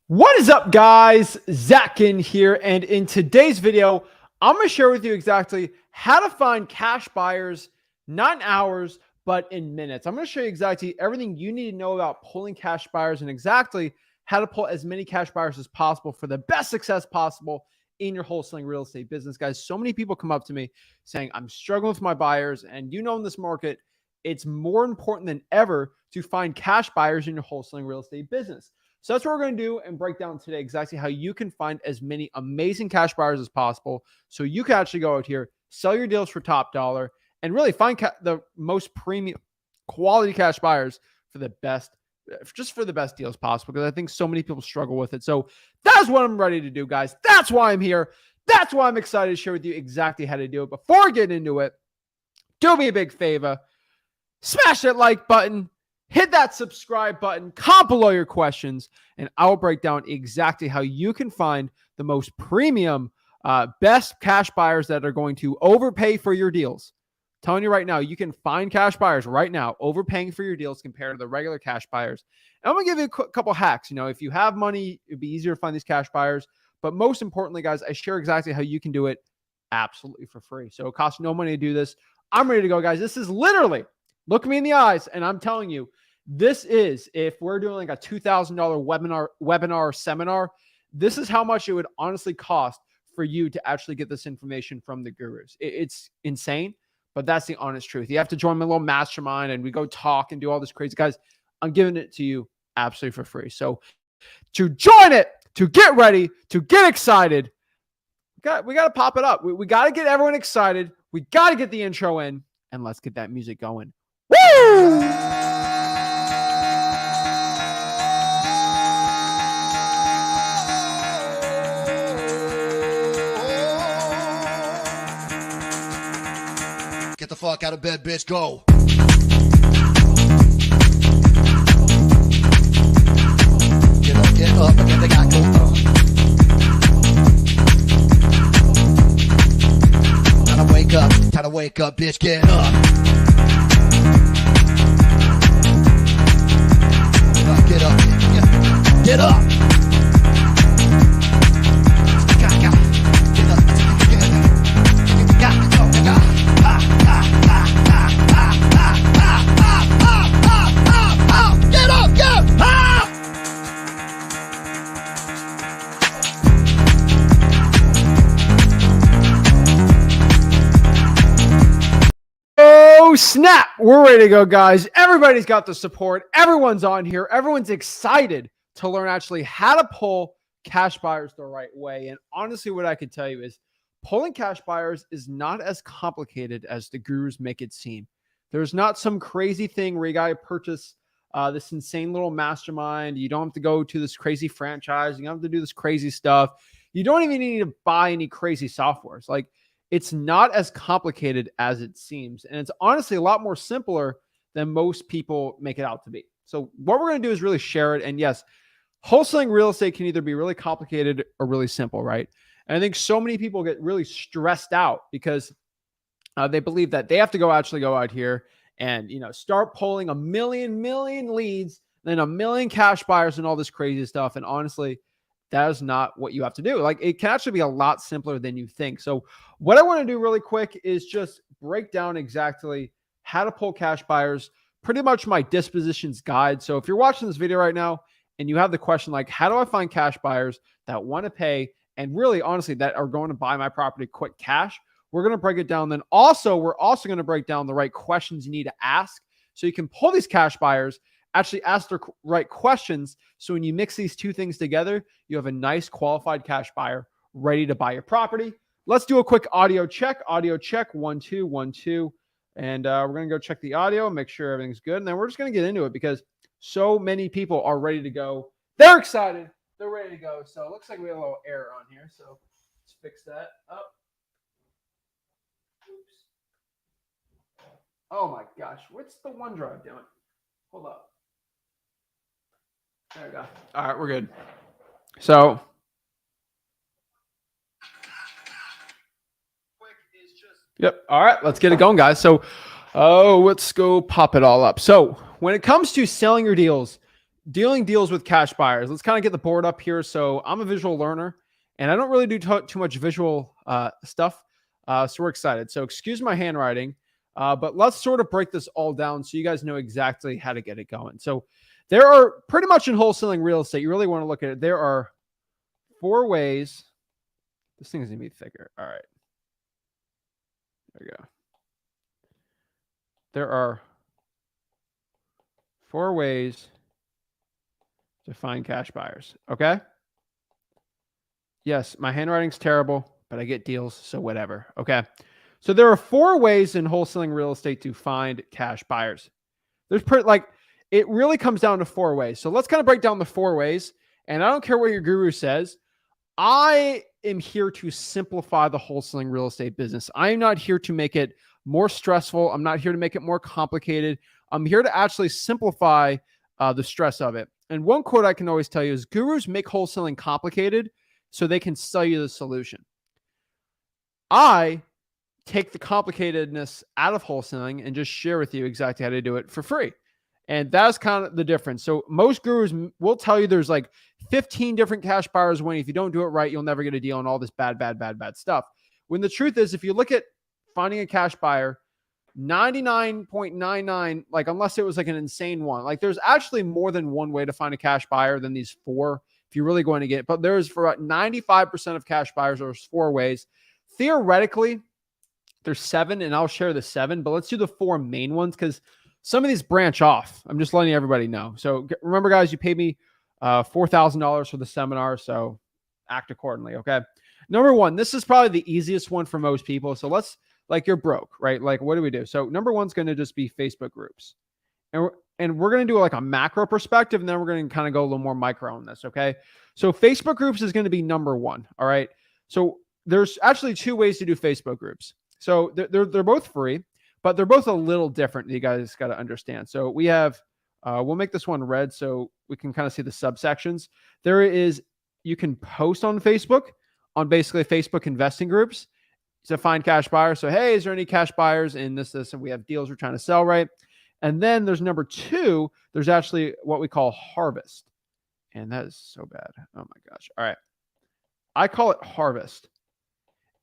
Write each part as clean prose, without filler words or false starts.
What is up, guys? Zach Ginn here, and in today's video, I'm going to share with you exactly how to find cash buyers, not in hours, but in minutes. I'm going to show you exactly everything you need to know about pulling cash buyers and exactly how to pull as many cash buyers as possible for the best success possible in your wholesaling real estate business. Guys, so many people come up to me saying, I'm struggling with my buyers, and in this market, it's more important than ever to find cash buyers in your wholesaling real estate business. So that's what we're going to do and break down today exactly how you can find as many amazing cash buyers as possible so you can actually go out here, sell your deals for top dollar, and really find the most premium quality cash buyers for the best, just for the best deals possible, because I think so many people struggle with it. So that's what I'm ready to do, guys. That's why I'm here. That's why I'm excited to share with you exactly how to do it. Before I get into it, do me a big favor. Smash that like button. Hit that subscribe button, comment below your questions, and I will break down exactly how you can find the most premium, best cash buyers that are going to overpay for your deals. I'm telling you right now, you can find cash buyers right now overpaying for your deals compared to the regular cash buyers. And I'm going to give you a couple hacks. If you have money, it'd be easier to find these cash buyers. But most importantly, guys, I share exactly how you can do it absolutely for free. So it costs no money to do this. I'm ready to go, guys. This is literally, look me in the eyes, and I'm telling you, this is, if we're doing like a $2,000 webinar seminar, this is how much it would honestly cost for you to actually get this information from the gurus. It's insane, but that's the honest truth. You have to join my little mastermind and we go talk and do all this crazy. Guys, I'm giving it to you absolutely for free. So to join it, to get ready, to get excited, we got to pop it up. We got to get everyone excited. We got to get the intro in, and let's get that music going. Woo! Get the fuck out of bed, bitch, go. Get up, and then they got go. Time to wake up, bitch, get up. Get up, get up. Snap, we're ready to go, guys. Everybody's got the support. Everyone's on here. Everyone's excited to learn actually how to pull cash buyers the right way. And honestly, what I can tell you is pulling cash buyers is not as complicated as the gurus make it seem. There's not some crazy thing where you got to purchase this insane little mastermind. You don't have to go to this crazy franchise. You don't have to do this crazy stuff. You don't even need to buy any crazy softwares. Like, it's not as complicated as it seems. And it's honestly a lot more simpler than most people make it out to be. So what we're going to do is really share it. And yes, wholesaling real estate can either be really complicated or really simple, right? And I think so many people get really stressed out because they believe that they have to go out here and, start pulling a million leads, then a million cash buyers and all this crazy stuff. And honestly, that is not what you have to do. Like, it can actually be a lot simpler than you think. So what I want to do really quick is just break down exactly how to pull cash buyers, pretty much my dispositions guide. So if you're watching this video right now and you have the question, like, how do I find cash buyers that want to pay and really honestly that are going to buy my property quick cash, we're going to break it down. Then also, we're also going to break down the right questions you need to ask so you can pull these cash buyers, actually ask the right questions. So when you mix these two things together, you have a nice qualified cash buyer ready to buy your property. Let's do a quick audio check. Audio check, 1, 2, 1, 2. And we're going to go check the audio and make sure everything's good. And then we're just going to get into it because so many people are ready to go. They're excited. They're ready to go. So it looks like we have a little error on here. So let's fix that up. Oops. Oh my gosh. What's the OneDrive doing? Hold up. There we go. All right, we're good. So Yep. All right, let's get it going, guys. So, let's go pop it all up. So when it comes to selling your deals, dealing deals with cash buyers. Let's kind of get the board up here. So I'm a visual learner and I don't really do too much visual stuff. So we're excited. So excuse my handwriting, but let's sort of break this all down so you guys know exactly how to get it going. So there are pretty much in wholesaling real estate, you really want to look at it. There are 4 ways. This thing is going to be thicker. All right. There we go. There are 4 ways to find cash buyers. Okay. Yes, my handwriting's terrible, but I get deals, so whatever. Okay. So there are 4 ways in wholesaling real estate to find cash buyers. There's it really comes down to 4 ways. So let's kind of break down the 4 ways. And I don't care what your guru says. I am here to simplify the wholesaling real estate business. I am not here to make it more stressful. I'm not here to make it more complicated. I'm here to actually simplify the stress of it. And one quote I can always tell you is gurus make wholesaling complicated so they can sell you the solution. I take the complicatedness out of wholesaling and just share with you exactly how to do it for free. And that's kind of the difference. So most gurus will tell you there's like 15 different cash buyers winning. If you don't do it right, you'll never get a deal and all this bad stuff. When the truth is, if you look at finding a cash buyer, 99.99, like unless it was like an insane one, like there's actually more than one way to find a cash buyer than these 4 if you're really going to get it. But there's for about 95% of cash buyers, there's 4 ways. Theoretically, there's 7, and I'll share the 7, but let's do the 4 main ones because some of these branch off. I'm just letting everybody know. So remember, guys, you paid me $4,000 for the seminar, so act accordingly, okay? Number 1, this is probably the easiest one for most people. So let's, like, you're broke, right? Like, what do we do? So number 1's going to just be Facebook groups. And we're going to do like a macro perspective, and then we're going to kind of go a little more micro on this, okay? So Facebook groups is going to be number 1, all right? So there's actually 2 ways to do Facebook groups. So they're both free, but they're both a little different. You guys got to understand. So we have, we'll make this one red so we can kind of see the subsections. There is, you can post on Facebook on basically Facebook investing groups to find cash buyers. So, hey, is there any cash buyers in this, and we have deals we're trying to sell, right? And then there's number 2, there's actually what we call harvest. And that is so bad. Oh my gosh. All right. I call it harvest.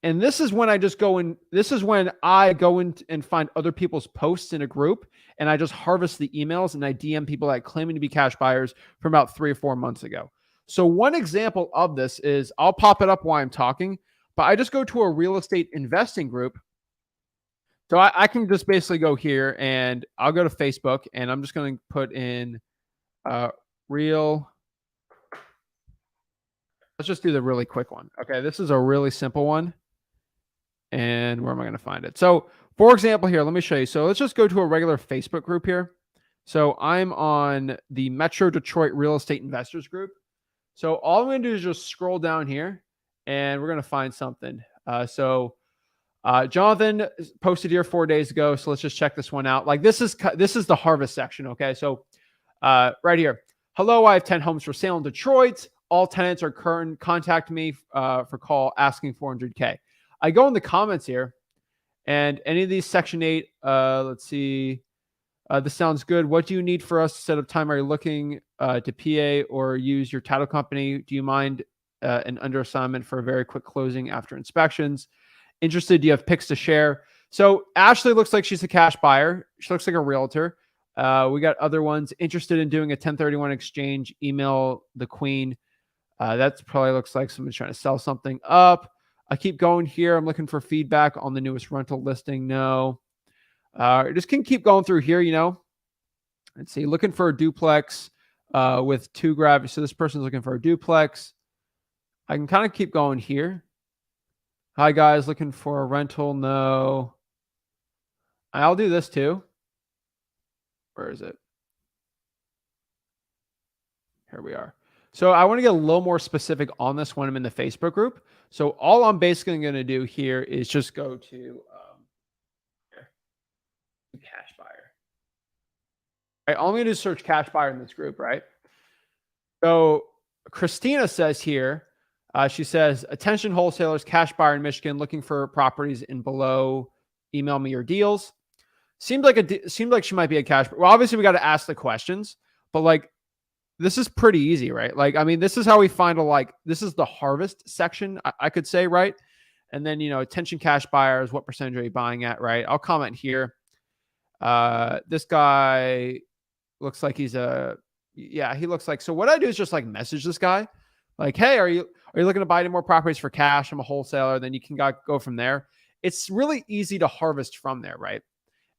And this is when I just go in, this is when I go in and find other people's posts in a group, and I just harvest the emails and I DM people that claiming to be cash buyers from about 3 or 4 months ago. So one example of this is, I'll pop it up while I'm talking, but I just go to a real estate investing group. So I can just basically go here and I'll go to Facebook and I'm just going to put in real. Let's just do the really quick one. Okay. This is a really simple one. And where am I going to find it? So for example, here, let me show you. So let's just go to a regular Facebook group here. So I'm on the Metro Detroit Real Estate Investors group. So all I'm going to do is just scroll down here and we're going to find something. Jonathan posted here 4 days ago. So let's just check this one out. Like this is the harvest section. Okay. So right here. Hello, I have 10 homes for sale in Detroit. All tenants are current. Contact me for call asking 400K. I go in the comments here, and any of these Section 8, let's see. This sounds good. What do you need for us to set up time? Are you looking to PA or use your title company? Do you mind an under assignment for a very quick closing after inspections? Interested? Do you have pics to share? So Ashley looks like she's a cash buyer. She looks like a realtor. We got other ones interested in doing a 1031 exchange. Email the queen. That probably looks like someone's trying to sell something up. I keep going here. I'm looking for feedback on the newest rental listing. No. Just can keep going through here, you know. Let's see. Looking for a duplex with 2 gravity. So this person's looking for a duplex. I can kind of keep going here. Hi, guys. Looking for a rental. No. I'll do this too. Where is it? Here we are. So I want to get a little more specific on this when I'm in the Facebook group. So all I'm basically going to do here is just go to cash buyer. All right, all I'm going to do is search cash buyer in this group, right? So Christina says here, she says, attention wholesalers, cash buyer in Michigan, looking for properties in below. Email me your deals. Seemed like she might be a cash. Well, obviously we got to ask the questions, but like this is pretty easy, right? Like, I mean, this is how we find this is the harvest section, I could say, right? And then, attention cash buyers, what percentage are you buying at, right? I'll comment here. This guy looks like he looks like, so what I do is just like message this guy like, hey, are you looking to buy any more properties for cash? I'm a wholesaler. Then you can go from there. It's really easy to harvest from there, right?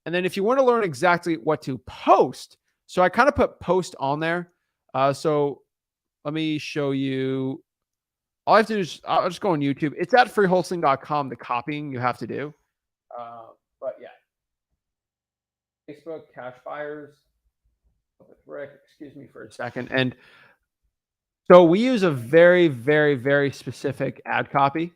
And then if you want to learn exactly what to post, so I kind of put post on there. So let me show you. All I have to do is I'll just go on YouTube. It's at freewholesaling.com, the copying you have to do. But yeah, Facebook cash buyers with Rick, excuse me for a second. And so we use a very, very, very specific ad copy.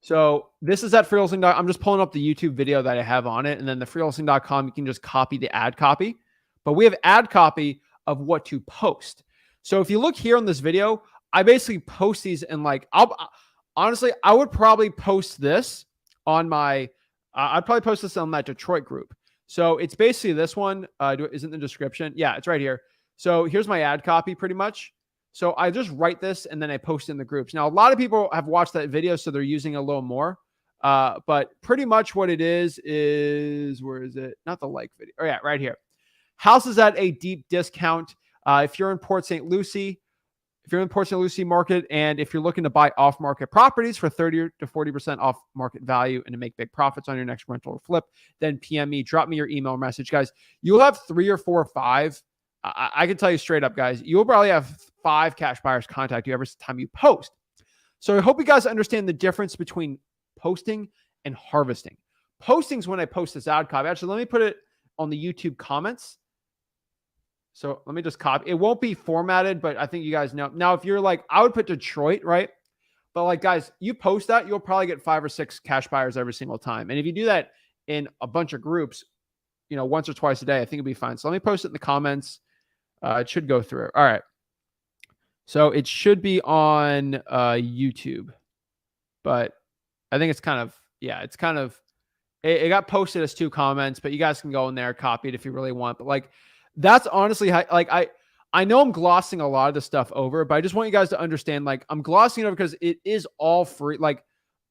So this is at freewholesaling.com. I'm just pulling up the YouTube video that I have on it. And then the freewholesaling.com, you can just copy the ad copy. But we have ad copy of what to post. So if you look here on this video, I basically post these and honestly, I would probably post this on I'd probably post this on that Detroit group. So it's basically this one. Isn't the description? Yeah, it's right here. So here's my ad copy pretty much. So I just write this and then I post in the groups. Now, a lot of people have watched that video, so they're using a little more. But pretty much what it is, where is it? Not the like video. Oh, yeah, right here. Houses at a deep discount. If you're in Port St. Lucie, market, and if you're looking to buy off-market properties for 30 to 40% off market value and to make big profits on your next rental or flip, then PM me, drop me your email message, guys. You'll have 3 or 4 or 5. I can tell you straight up, guys, you'll probably have 5 cash buyers contact you every time you post. So I hope you guys understand the difference between posting and harvesting. Posting's when I post this ad copy. Actually, let me put it on the YouTube comments. So let me just copy. It won't be formatted, but I think you guys know. Now, if you're like, I would put Detroit, right? But like, guys, you post that, you'll probably get 5 or 6 cash buyers every single time. And if you do that in a bunch of groups, once or twice a day, I think it'll be fine. So let me post it in the comments. It should go through. All right. So it should be on YouTube, but I think it's kind of, it got posted as 2 comments, but you guys can go in there, copy it if you really want. But that's honestly how, I know I'm glossing a lot of this stuff over, but I just want you guys to understand, I'm glossing it over because it is all free.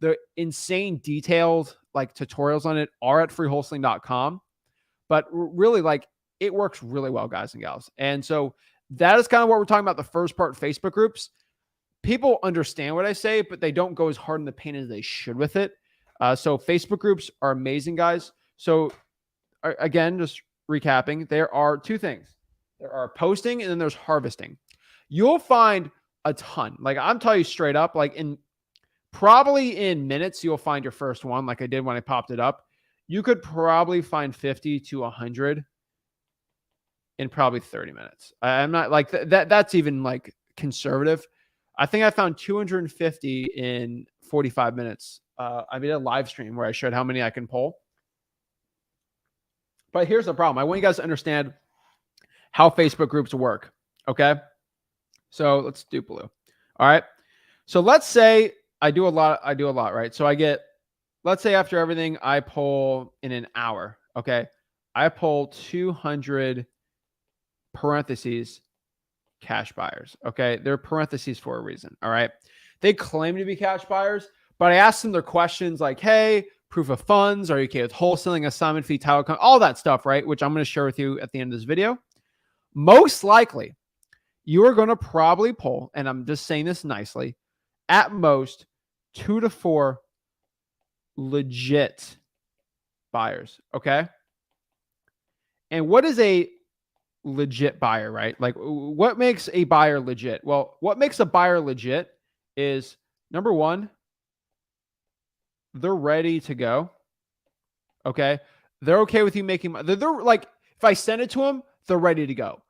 The insane detailed tutorials on it are at freewholesaling.com, but really it works really well, guys and gals. And so that is kind of what we're talking about. The first part, Facebook groups. People understand what I say, but they don't go as hard in the paint as they should with it. So Facebook groups are amazing, guys. So again, just recapping, there are 2 things. There are posting and then there's harvesting. You'll find a ton. I'm telling you straight up, probably in minutes, you'll find your first one like I did when I popped it up. You could probably find 50 to 100 in probably 30 minutes. I'm not that. That's even conservative. I think I found 250 in 45 minutes. I did a live stream where I showed how many I can pull. But here's the problem. I want you guys to understand how Facebook groups work. Okay. So let's do blue. All right. So let's say I do a lot, right? So let's say after everything, I pull in an hour. Okay. I pull 200 parentheses cash buyers. Okay. They're parentheses for a reason. All right. They claim to be cash buyers, but I asked them their questions like, hey, proof of funds, are you okay with wholesaling, assignment fee, title, all that stuff, right? Which I'm going to share with you at the end of this video. Most likely, you are going to probably pull, and I'm just saying this nicely, at most 2 to 4 legit buyers. Okay. And what is a legit buyer, right? What makes a buyer legit? Well, what makes a buyer legit is, number 1, they're ready to go. Okay. They're okay with you making money. They're if I send it to them, they're ready to go.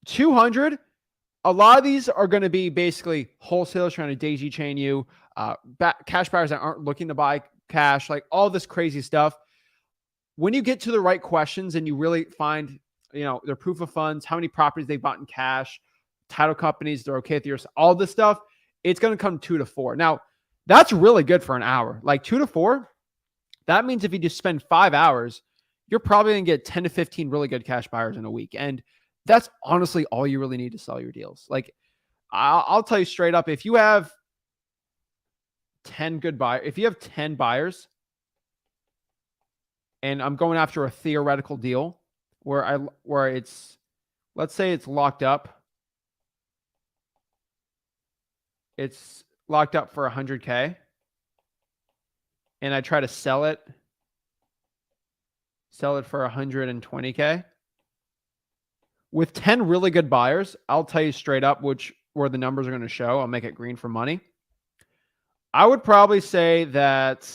200, a lot of these are going to be basically wholesalers trying to daisy chain you, cash buyers that aren't looking to buy cash, all this crazy stuff. When you get to the right questions and you really find, their proof of funds, how many properties they bought in cash, title companies, they're okay with yours, all this stuff, it's going to come 2 to 4. Now, that's really good for an hour. 2 to 4, that means if you just spend 5 hours, you're probably going to get 10 to 15 really good cash buyers in a week. And That's honestly all you really need to sell your deals. Like, I'll tell you straight up, if you have 10 good buyers, if you have 10 buyers and I'm going after a theoretical deal where it's, let's say it's locked up. It's locked up for 100K and I try to sell it for 120K. With 10 really good buyers, I'll tell you straight up where the numbers are going to show. I'll make it green for money. I would probably say that,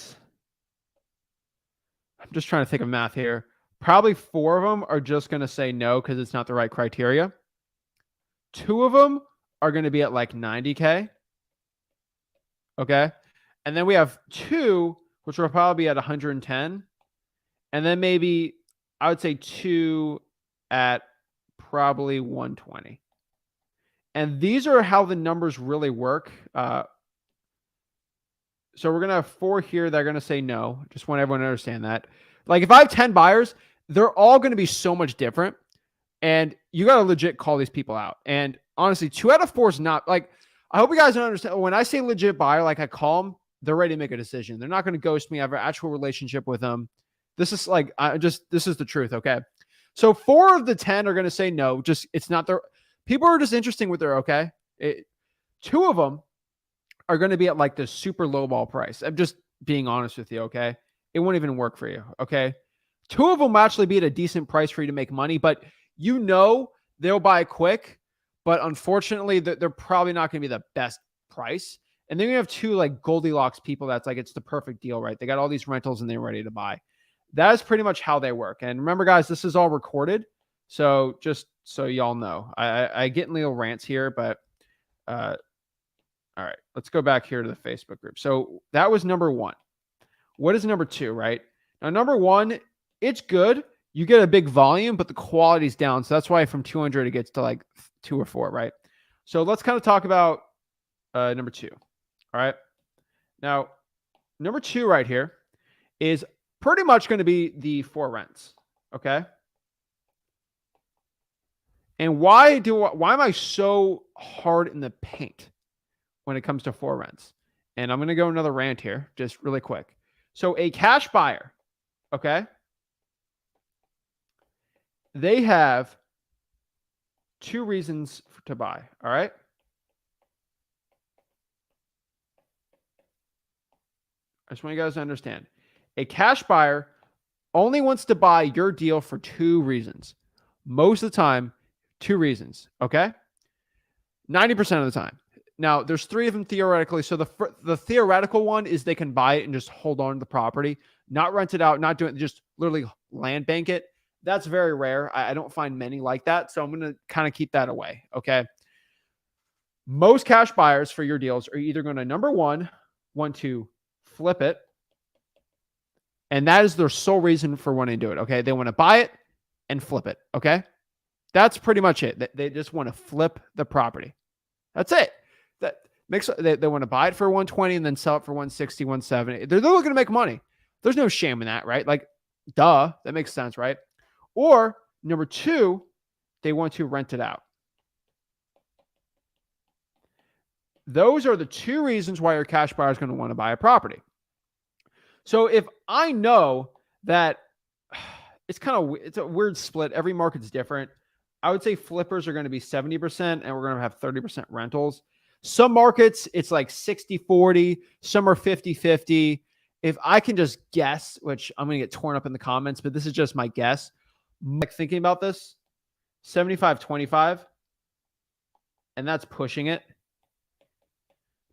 I'm just trying to think of math here. Probably 4 of them are just going to say no because it's not the right criteria. 2 of them are going to be at like 90K. Okay. And then we have 2, which will probably be at 110. And then maybe I would say 2 at probably 120. And these are how the numbers really work. So we're going to have 4 here that are going to say no. Just want everyone to understand that. Like if I have 10 buyers, they're all going to be so much different. And you got to legit call these people out. And honestly, 2 out of 4 is not like, I hope you guys don't understand. When I say legit buyer, like I call them, they're ready to make a decision. They're not going to ghost me. I have an actual relationship with them. This is like, this is the truth. Okay. So 4 of the 10 are going to say no. Just, it's not their, people are just interesting with their, okay. 2 of them are going to be at like the super low ball price. I'm just being honest with you. Okay. It won't even work for you. Okay. 2 of them will actually be at a decent price for you to make money, but you know, they'll buy quick, but unfortunately they're probably not going to be the best price. And then you have 2 like Goldilocks people. That's like, it's the perfect deal, right? They got all these rentals and they're ready to buy. That is pretty much how they work. And remember guys, this is all recorded. So just so y'all know, I get in little rants here, but, all right, let's go back here to the Facebook group. So that was number 1. What is number 2, right? Now, number 1, it's good. You get a big volume, but the quality's down. So that's why from 200, it gets to like 2 or 4, right? So let's kind of talk about number 2. All right. Now, number 2 right here is pretty much going to be the 4 rents. Okay. And why am I so hard in the paint when it comes to 4 rents? And I'm going to go another rant here, just really quick. So a cash buyer, okay, they have 2 reasons to buy. All right. I just want you guys to understand. A cash buyer only wants to buy your deal for 2 reasons. Most of the time, 2 reasons. Okay. 90% of the time. Now, there's 3 of them theoretically. So the theoretical one is they can buy it and just hold on to the property, not rent it out, not do it, just literally land bank it. That's very rare. I don't find many like that. So I'm going to kind of keep that away. Okay. Most cash buyers for your deals are either going to, number 1, want to flip it. And that is their sole reason for wanting to do it. Okay. They want to buy it and flip it. Okay. That's pretty much it. They just want to flip the property. That's it. That makes they want to buy it for 120 and then sell it for 160, 170. They're looking to make money. There's no shame in that, right? Like, duh, that makes sense, right? Or number 2, they want to rent it out. Those are the 2 reasons why your cash buyer is going to want to buy a property. So if I know that it's a weird split, every market's different. I would say flippers are going to be 70% and we're going to have 30% rentals. Some markets, it's like 60-40. Some are 50-50. If I can just guess, which I'm going to get torn up in the comments, but this is just my guess. Like thinking about this, 75-25. And that's pushing it.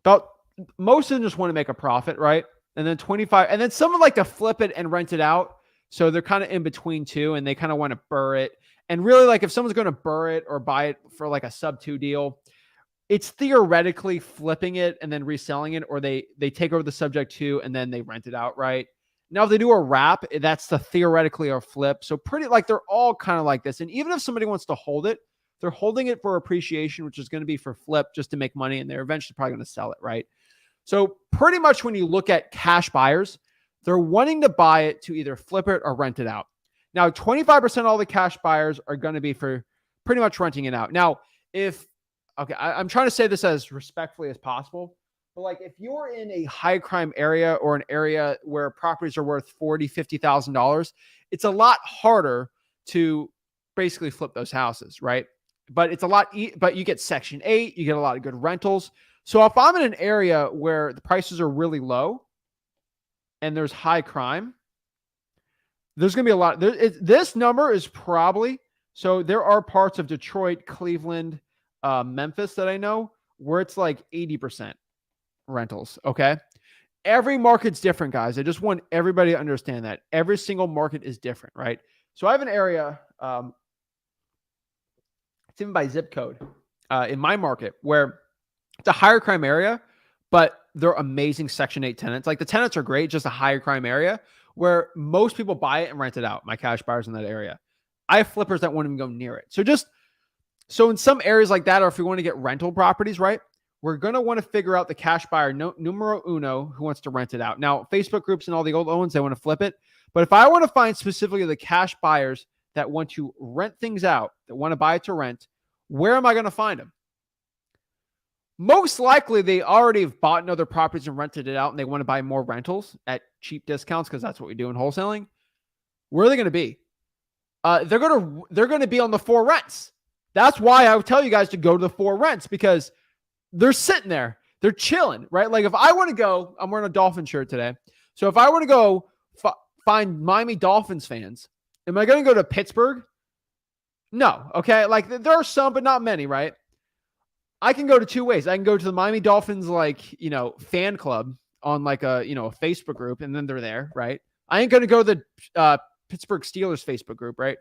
About most of them just want to make a profit, right? And then 25, and then some would like to flip it and rent it out. So they're kind of in between 2 and they kind of want to burr it. And really, like if someone's going to burr it or buy it for like a sub 2 deal, it's theoretically flipping it and then reselling it, or they take over the subject to and then they rent it out, right? Now, if they do a wrap, that's the theoretically a flip. So pretty like they're all kind of like this. And even if somebody wants to hold it, they're holding it for appreciation, which is going to be for flip just to make money. And they're eventually probably going to sell it, right? So pretty much when you look at cash buyers, they're wanting to buy it to either flip it or rent it out. Now, 25% of all the cash buyers are going to be for pretty much renting it out. Now, I'm trying to say this as respectfully as possible, but like if you're in a high crime area or an area where properties are worth $40,000, $50,000, it's a lot harder to basically flip those houses, right? But it's a lot, but you get Section 8, you get a lot of good rentals. So if I'm in an area where the prices are really low and there's high crime, there's going to be a lot. This number is probably, so there are parts of Detroit, Cleveland, Memphis that I know where it's like 80% rentals. Okay. Every market's different, guys. I just want everybody to understand that every single market is different, right? So I have an area, it's even by zip code in my market where it's a higher crime area, but they're amazing Section 8 tenants. Like the tenants are great, just a higher crime area where most people buy it and rent it out. My cash buyers in that area. I have flippers that won't even go near it. So in some areas like that, or if we want to get rental properties, right, we're going to want to figure out the cash buyer numero uno who wants to rent it out. Now, Facebook groups and all the old ones, they want to flip it. But if I want to find specifically the cash buyers that want to rent things out, that want to buy it to rent, where am I going to find them? Most likely, they already have bought in other properties and rented it out, and they want to buy more rentals at cheap discounts because that's what we do in wholesaling. Where are they going to be? They're going to be on the for rents. That's why I would tell you guys to go to the for rents, because they're sitting there, they're chilling, right? Like if I want to go, I'm wearing a Dolphin shirt today. So if I want to go find Miami Dolphins fans, am I going to go to Pittsburgh? No. Okay. Like there are some, but not many, right? I can go to two ways. I can go to the Miami Dolphins, fan club on a Facebook group, and then they're there, right? I ain't going to go to the Pittsburgh Steelers Facebook group, right?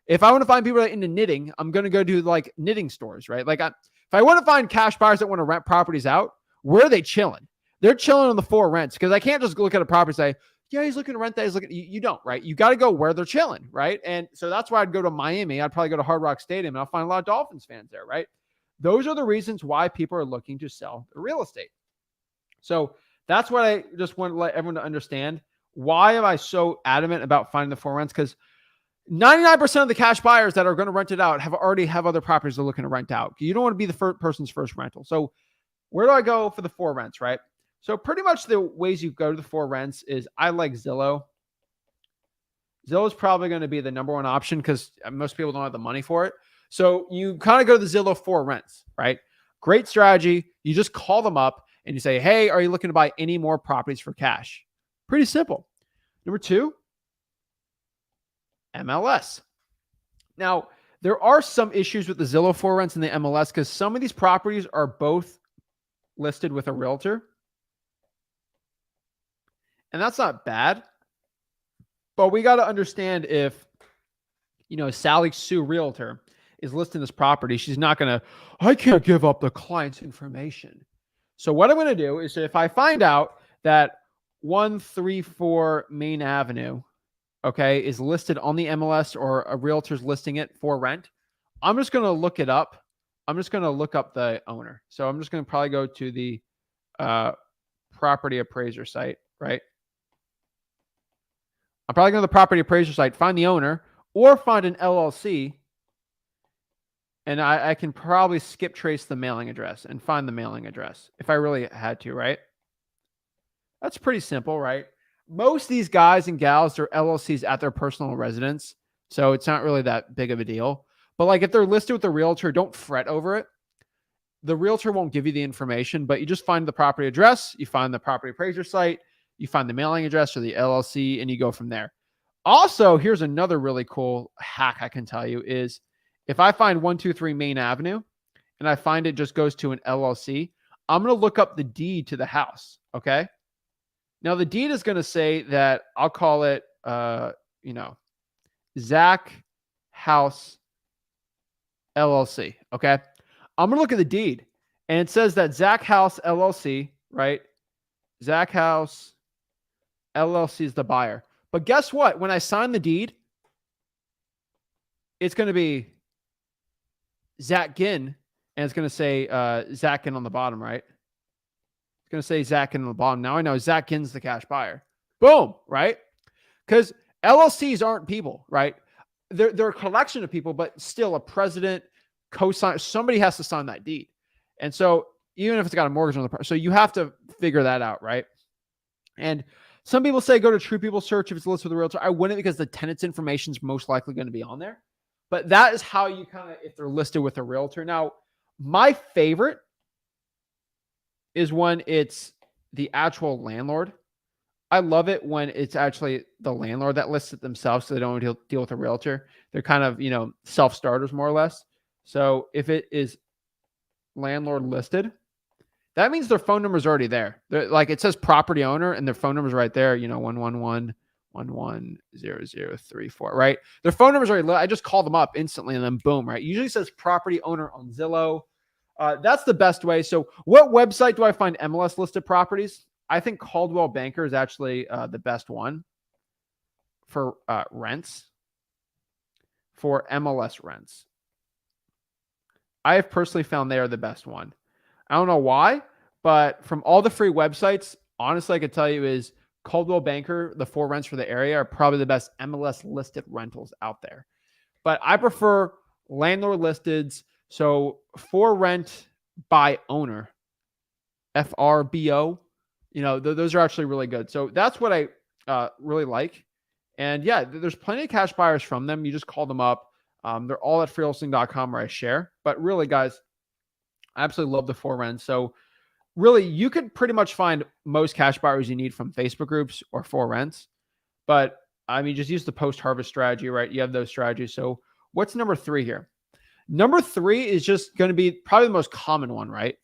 If I want to find people that are into knitting, I'm going to go to knitting stores, right? If I want to find cash buyers that want to rent properties out, where are they chilling? They're chilling on the for rents, because I can't just look at a property and say, yeah, he's looking to rent that. He's looking. You don't, right? You got to go where they're chilling, right? And so that's why I'd go to Miami. I'd probably go to Hard Rock Stadium, and I'll find a lot of Dolphins fans there, right? Those are the reasons why people are looking to sell real estate. So that's what I just want to let everyone to understand. Why am I so adamant about finding the for rents? Because 99% of the cash buyers that are going to rent it out already have other properties they're looking to rent out. You don't want to be the first person's first rental. So where do I go for the for rents, right? So pretty much the ways you go to the for rents is I like Zillow. Zillow is probably going to be the number one option because most people don't have the money for it. So you kind of go to the Zillow for rents, right? Great strategy. You just call them up and you say, hey, are you looking to buy any more properties for cash? Pretty simple. Number two, MLS. Now, there are some issues with the Zillow for rents and the MLS because some of these properties are both listed with a realtor. And that's not bad. But we got to understand if, Sally Sue Realtor is listing this property, she's not going to, I can't give up the client's information. So what I'm going to do is if I find out that 134 Main Avenue, okay, is listed on the MLS or a realtor's listing it for rent, I'm just going to look it up. I'm just going to look up the owner. So I'm just going to probably go to the property appraiser site, right? I'm probably going to the property appraiser site, find the owner, or find an LLC. And I can probably skip trace the mailing address and find the mailing address if I really had to, right? That's pretty simple, right? Most of these guys and gals are LLCs at their personal residence, so it's not really that big of a deal. But if they're listed with the realtor, don't fret over it. The realtor won't give you the information, but you just find the property address, you find the property appraiser site, you find the mailing address or the LLC, and you go from there. Also, here's another really cool hack I can tell you is if I find 123 Main Avenue and I find it just goes to an LLC, I'm going to look up the deed to the house. Okay. Now the deed is going to say that I'll call it, Zach House LLC. Okay. I'm going to look at the deed and it says that Zach House LLC, right? Zach House LLC is the buyer. But guess what? When I sign the deed, it's going to be Zach Ginn, and it's going to say Zach Ginn on the bottom, right? It's going to say Zach Ginn on the bottom. Now I know Zach Ginn's the cash buyer. Boom, right? Because LLCs aren't people, right? they're a collection of people, but still a president co-sign, somebody has to sign that deed. And so even if it's got a mortgage on the property, so you have to figure that out, right? And some people say go to True People Search if it's listed with a realtor. I wouldn't, because the tenant's information is most likely going to be on there. But that is how you kind of, if they're listed with a realtor. Now, my favorite is when it's the actual landlord. I love it when it's actually the landlord that lists it themselves, so they don't deal with a realtor. They're kind of, self-starters more or less. So if it is landlord listed, that means their phone number is already there. They're, like, it says property owner and their phone number is right there, 111-110034, right? Their phone number is already, I just call them up instantly and then boom, right? Usually says property owner on Zillow. That's the best way. So what website do I find MLS listed properties? I think Coldwell Banker is actually the best one for rents, for MLS rents. I have personally found they are the best one. I don't know why, but from all the free websites, honestly, I could tell you is Coldwell Banker, the 4 rents for the area are probably the best MLS listed rentals out there. But I prefer landlord listeds. So for rent by owner, FRBO, those are actually really good. So that's what I really like. And yeah, there's plenty of cash buyers from them. You just call them up. They're all at freewholesaling.com where I share. But really, guys, I absolutely love the 4 rents. So really, you could pretty much find most cash buyers you need from Facebook groups or 4 rents. But I mean, just use the post-harvest strategy, right? You have those strategies. So what's number 3 here? Number 3 is just going to be probably the most common one, right?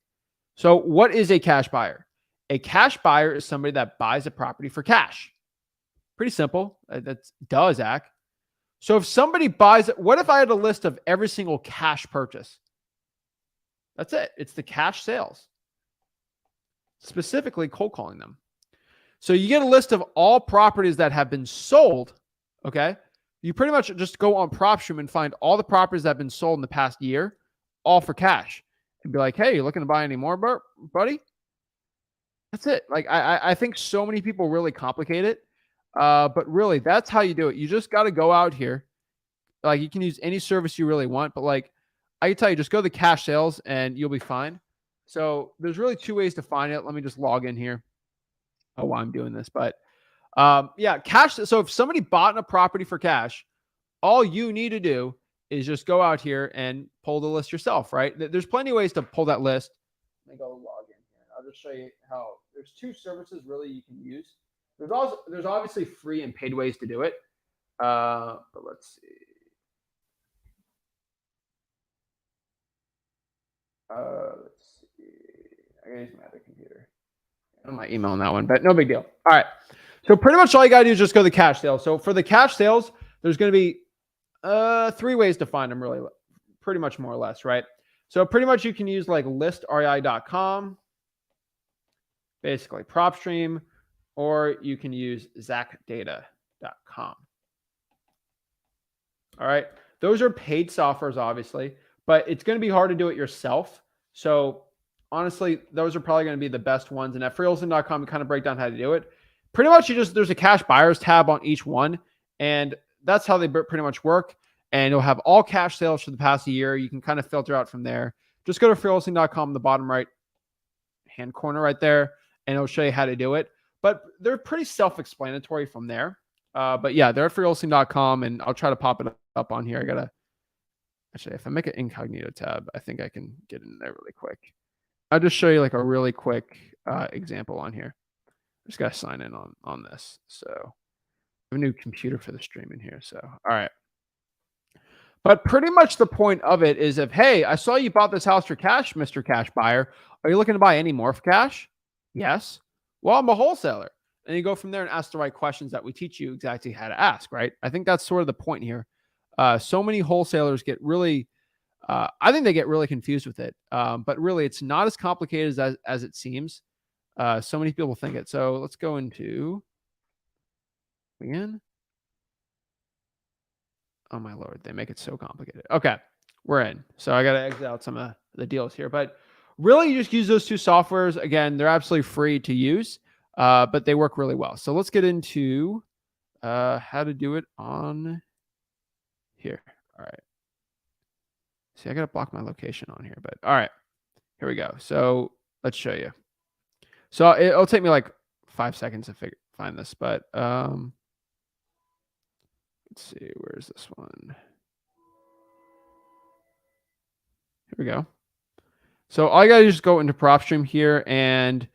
So what is a cash buyer? A cash buyer is somebody that buys a property for cash. Pretty simple. That's duh, Zach. So if somebody buys it, what if I had a list of every single cash purchase? That's it. It's the cash sales. Specifically cold calling them. So you get a list of all properties that have been sold. Okay. You pretty much just go on PropStream and find all the properties that have been sold in the past year, all for cash, and be like, hey, you looking to buy any more, buddy? That's it. Like, I think so many people really complicate it. But really, that's how you do it. You just got to go out here. Like, you can use any service you really want, but like, I can tell you, just go to the cash sales and you'll be fine. So there's really 2 ways to find it. Let me just log in here. Oh, while I'm doing this, but yeah, cash. So if somebody bought a property for cash, all you need to do is just go out here and pull the list yourself, right? There's plenty of ways to pull that list. Let me go log in here. I'll just show you how. There's 2 services really you can use. There's obviously free and paid ways to do it. But let's see. Let's see. I gotta use my other computer. I might email on that one, but no big deal. All right. So pretty much all you gotta do is just go to the cash sales. So for the cash sales, there's gonna be 3 ways to find them, really, pretty much more or less, right? So pretty much you can use like listrei.com, basically PropStream, or you can use zacdata.com. All right. Those are paid softwares, obviously, but it's going to be hard to do it yourself. So honestly, those are probably going to be the best ones. And at freewholesaling.com, we kind of break down how to do it. Pretty much there's a cash buyers tab on each one. And that's how they pretty much work. And you'll have all cash sales for the past year. You can kind of filter out from there. Just go to freewholesaling.com, the bottom right hand corner right there, and it'll show you how to do it. But they're pretty self-explanatory from there. But yeah, they're at freewholesaling.com, and I'll try to pop it up on here. Actually, if I make an incognito tab, I think I can get in there really quick. I'll just show you like a really quick example on here. Just got to sign in on this. So I have a new computer for the stream in here. So, all right. But pretty much the point of it is hey, I saw you bought this house for cash, Mr. Cash Buyer. Are you looking to buy any more for cash? Yes. Well, I'm a wholesaler. And you go from there and ask the right questions that we teach you exactly how to ask, right? I think that's sort of the point here. So many wholesalers get really, I think they get really confused with it. But really, it's not as complicated as it seems. So many people think it. So let's go into, again. Oh, my Lord. They make it so complicated. Okay. We're in. So I got to exit out some of the deals here. But really, you just use those 2 softwares. Again, they're absolutely free to use. But they work really well. So let's get into how to do it on here. All right. See, I got to block my location on here, but all right, here we go. So let's show you. So it'll take me like 5 seconds to find this, but let's see, where's this one? Here we go. So all you got to do is go into PropStream here, and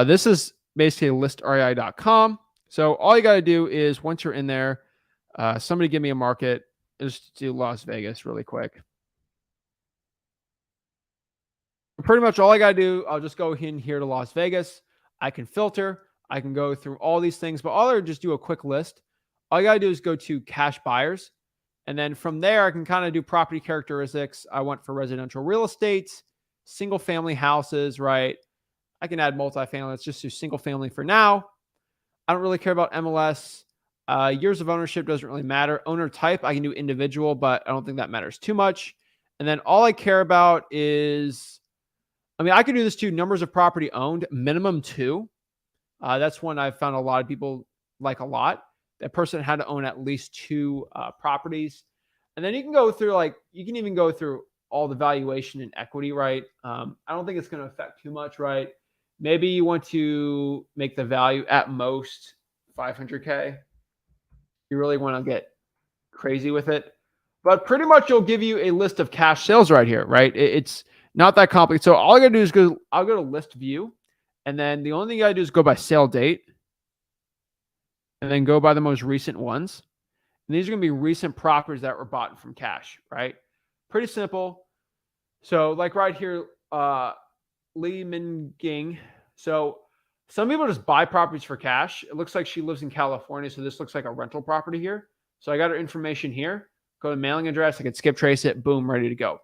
this is basically listrei.com. So all you got to do is once you're in there, somebody give me a market. Just do Las Vegas really quick. Pretty much all I got to do, I'll just go in here to Las Vegas. I can filter. I can go through all these things, but all I just do a quick list. All you got to do is go to cash buyers. And then from there, I can kind of do property characteristics. I want for residential real estate, single family houses, right? I can add multifamily. Let's just do single family for now. I don't really care about MLS. Years of ownership doesn't really matter. Owner type, I can do individual, but I don't think that matters too much. And then all I care about is, I can do this too. Numbers of property owned, minimum 2. That's one I've found a lot of people like a lot. That person had to own at least 2 properties. And then you can go through, you can even go through all the valuation and equity, right? I don't think it's going to affect too much, right? Maybe you want to make the value at most $500K. You really want to get crazy with it. But pretty much it'll give you a list of cash sales right here, right? It's not that complicated. So all I got to do is I'll go to list view. And then the only thing you got to do is go by sale date. And then go by the most recent ones. And these are going to be recent properties that were bought from cash, right? Pretty simple. So like right here, Lee Min Ging. So some people just buy properties for cash. It looks like she lives in California. So this looks like a rental property here. So I got her information here. Go to mailing address. I can skip trace it. Boom, ready to go.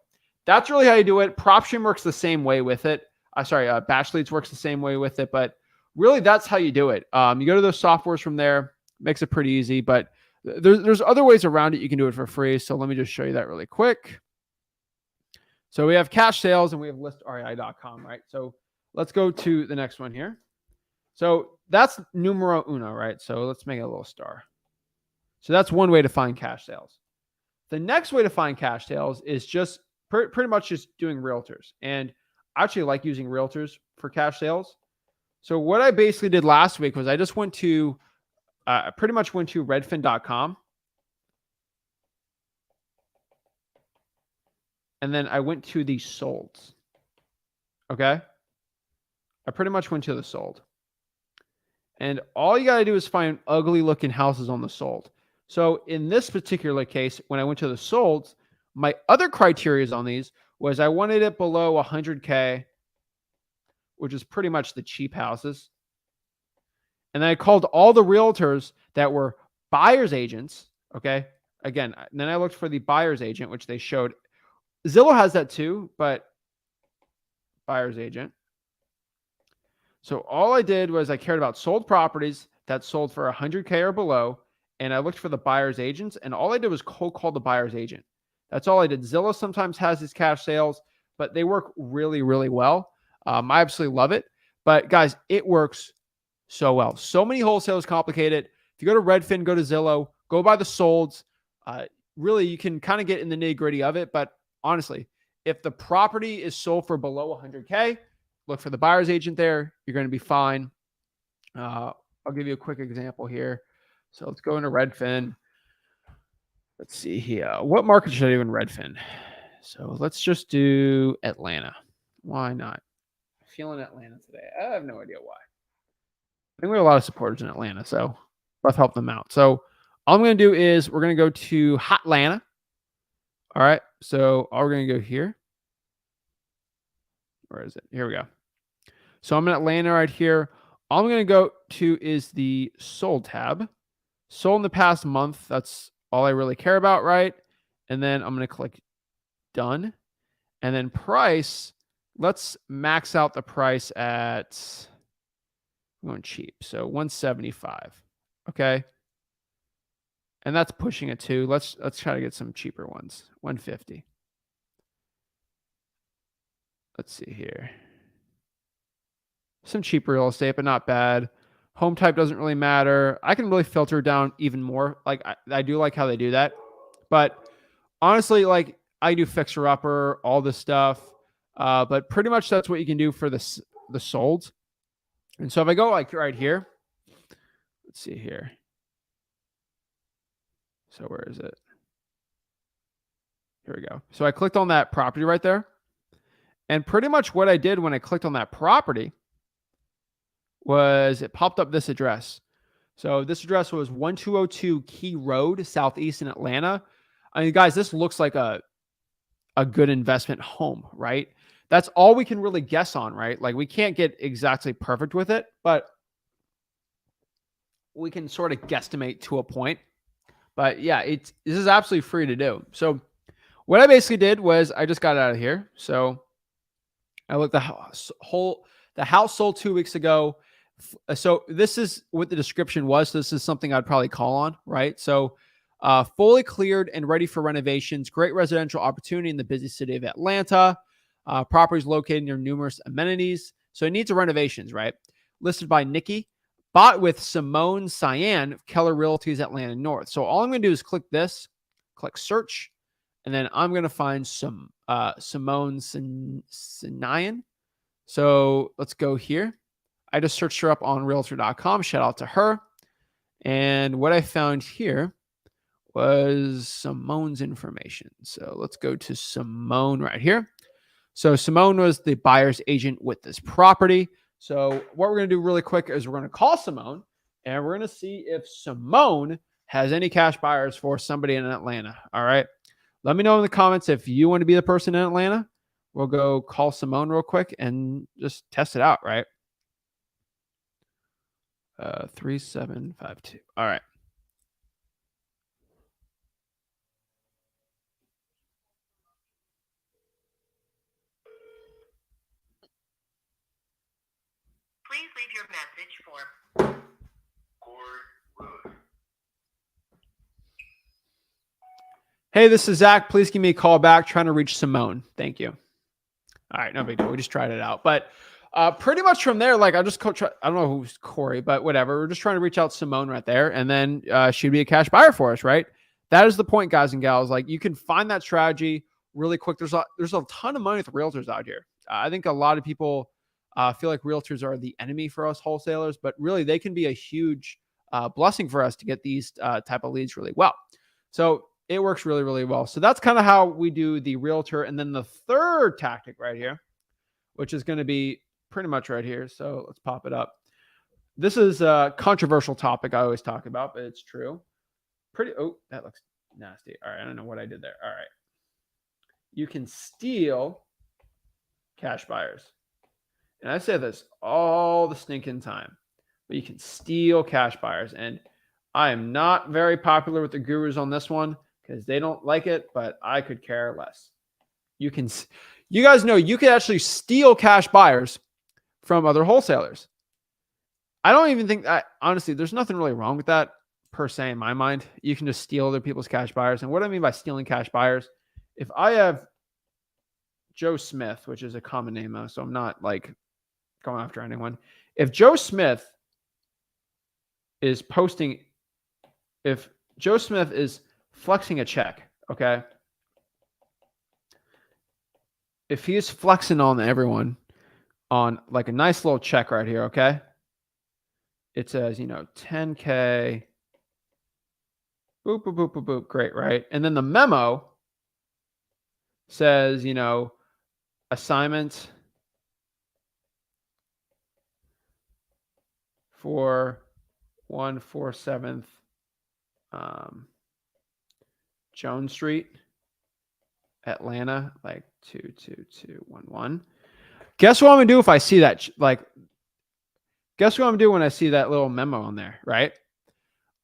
That's really how you do it. PropStream works the same way with it. Batch Leads works the same way with it. But really, that's how you do it. You go to those softwares from there. Makes it pretty easy. But there's other ways around it. You can do it for free. So let me just show you that really quick. So we have cash sales and we have listrei.com, right? So let's go to the next one here. So that's numero uno, right? So let's make it a little star. So that's one way to find cash sales. The next way to find cash sales is just pretty much just doing realtors. And I actually like using realtors for cash sales. So what I basically did last week was I just went to, pretty much went to redfin.com. And then I went to the solds. Okay. I pretty much went to the sold. And all you got to do is find ugly looking houses on the sold. So in this particular case, when I went to the solds, my other criteria on these was I wanted it below 100K, which is pretty much the cheap houses. And then I called all the realtors that were buyer's agents. Okay. Again, and then I looked for the buyer's agent, which they showed. Zillow has that too, but buyer's agent. So all I did was I cared about sold properties that sold for 100K or below. And I looked for the buyer's agents, and all I did was cold call the buyer's agent. That's all I did. Zillow sometimes has these cash sales, but they work really, really well. I absolutely love it. But guys, it works so well. So many wholesalers complicate it. If you go to Redfin, go to Zillow, go by the solds. Really, you can kind of get in the nitty gritty of it. But honestly, if the property is sold for below 100K, look for the buyer's agent there. You're going to be fine. I'll give you a quick example here. So let's go into Redfin. Let's see here. What market should I do in Redfin? So let's just do Atlanta. Why not? Feeling Atlanta today. I have no idea why. I think we have a lot of supporters in Atlanta, so let's help them out. So all I'm going to do is we're going to go to Hotlanta. All right. So all we're going to go here. Where is it? Here we go. So I'm in Atlanta right here. All I'm going to go to is the sold tab. Sold in the past month. That's all I really care about, right? And then I'm going to click done. And then price, let's max out the price at, I'm going cheap. So 175. Okay. And that's pushing it too. Let's try to get some cheaper ones. 150. Let's see here. Some cheap real estate, but not bad. Home type doesn't really matter. I can really filter down even more. Like I do like how they do that. But honestly, like I do fixer upper, all this stuff. But pretty much that's what you can do for the sold. And so if I go like right here, let's see here. So where is it? Here we go. So I clicked on that property right there. And pretty much what I did when I clicked on that property was it popped up this address. So this address was 1202 Key Road, Southeast in Atlanta. I mean, guys, this looks like a good investment home, right? That's all we can really guess on, right? Like we can't get exactly perfect with it, but we can sort of guesstimate to a point. But yeah, this is absolutely free to do. So what I basically did was I just got out of here. So I looked the house sold 2 weeks ago. So this is what the description was. So this is something I'd probably call on, right? So fully cleared and ready for renovations. Great residential opportunity in the busy city of Atlanta. Properties located near numerous amenities. So it needs a renovations, right? Listed by Nikki. Bought with Simone Cyan of Keller Realty's Atlanta North. So all I'm going to do is click this, click search, and then I'm going to find some Simone Cyan. So let's go here. I just searched her up on realtor.com. Shout out to her. And what I found here was Simone's information. So let's go to Simone right here. So Simone was the buyer's agent with this property. So what we're going to do really quick is we're going to call Simone and we're going to see if Simone has any cash buyers for somebody in Atlanta. All right. Let me know in the comments if you want to be the person in Atlanta. We'll go call Simone real quick and just test it out, right? 3752. All right. Please leave your message for Corey. Hey, this is Zach. Please give me a call back. Trying to reach Simone. Thank you. All right, no big deal. We just tried it out. But pretty much from there, like I don't know who's Corey, but whatever. We're just trying to reach out to Simone right there. And then she'd be a cash buyer for us, right? That is the point, guys and gals. Like you can find that strategy really quick. There's a ton of money with realtors out here. I think a lot of people feel like realtors are the enemy for us wholesalers, but really they can be a huge blessing for us to get these type of leads really well. So it works really, really well. So that's kind of how we do the realtor. And then the third tactic right here, which is going to be pretty much right here. So let's pop it up. This is a controversial topic I always talk about, but it's true. Oh, that looks nasty. All right. I don't know what I did there. All right. You can steal cash buyers. And I say this all the stinking time, but you can steal cash buyers. And I am not very popular with the gurus on this one because they don't like it, but I could care less. You guys know you can actually steal cash buyers from other wholesalers. I don't even think that, honestly, there's nothing really wrong with that per se in my mind. You can just steal other people's cash buyers. And what I mean by stealing cash buyers, if I have Joe Smith, which is a common name, so I'm not like going after anyone. If Joe Smith is flexing a check, okay? If he is flexing on everyone on like a nice little check right here, okay? It says, 10K, boop, boop, boop, boop, boop. Great, right? And then the memo says, assignment for 147th Jones Street, Atlanta, like 22211. Guess what I'm gonna do if I see that? Guess what I'm gonna do when I see that little memo on there, right?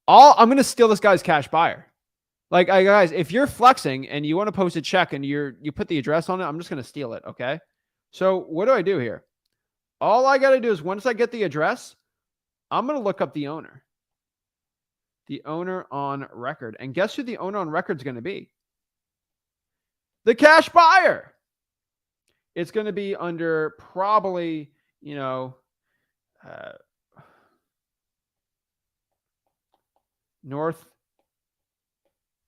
I'm gonna steal this guy's cash buyer. Like, guys, if you're flexing and you want to post a check and you put the address on it, I'm just gonna steal it. Okay. So what do I do here? All I gotta do is once I get the address, I'm gonna look up the owner. The owner on record. And guess who the owner on record is going to be? The cash buyer. It's going to be under probably, North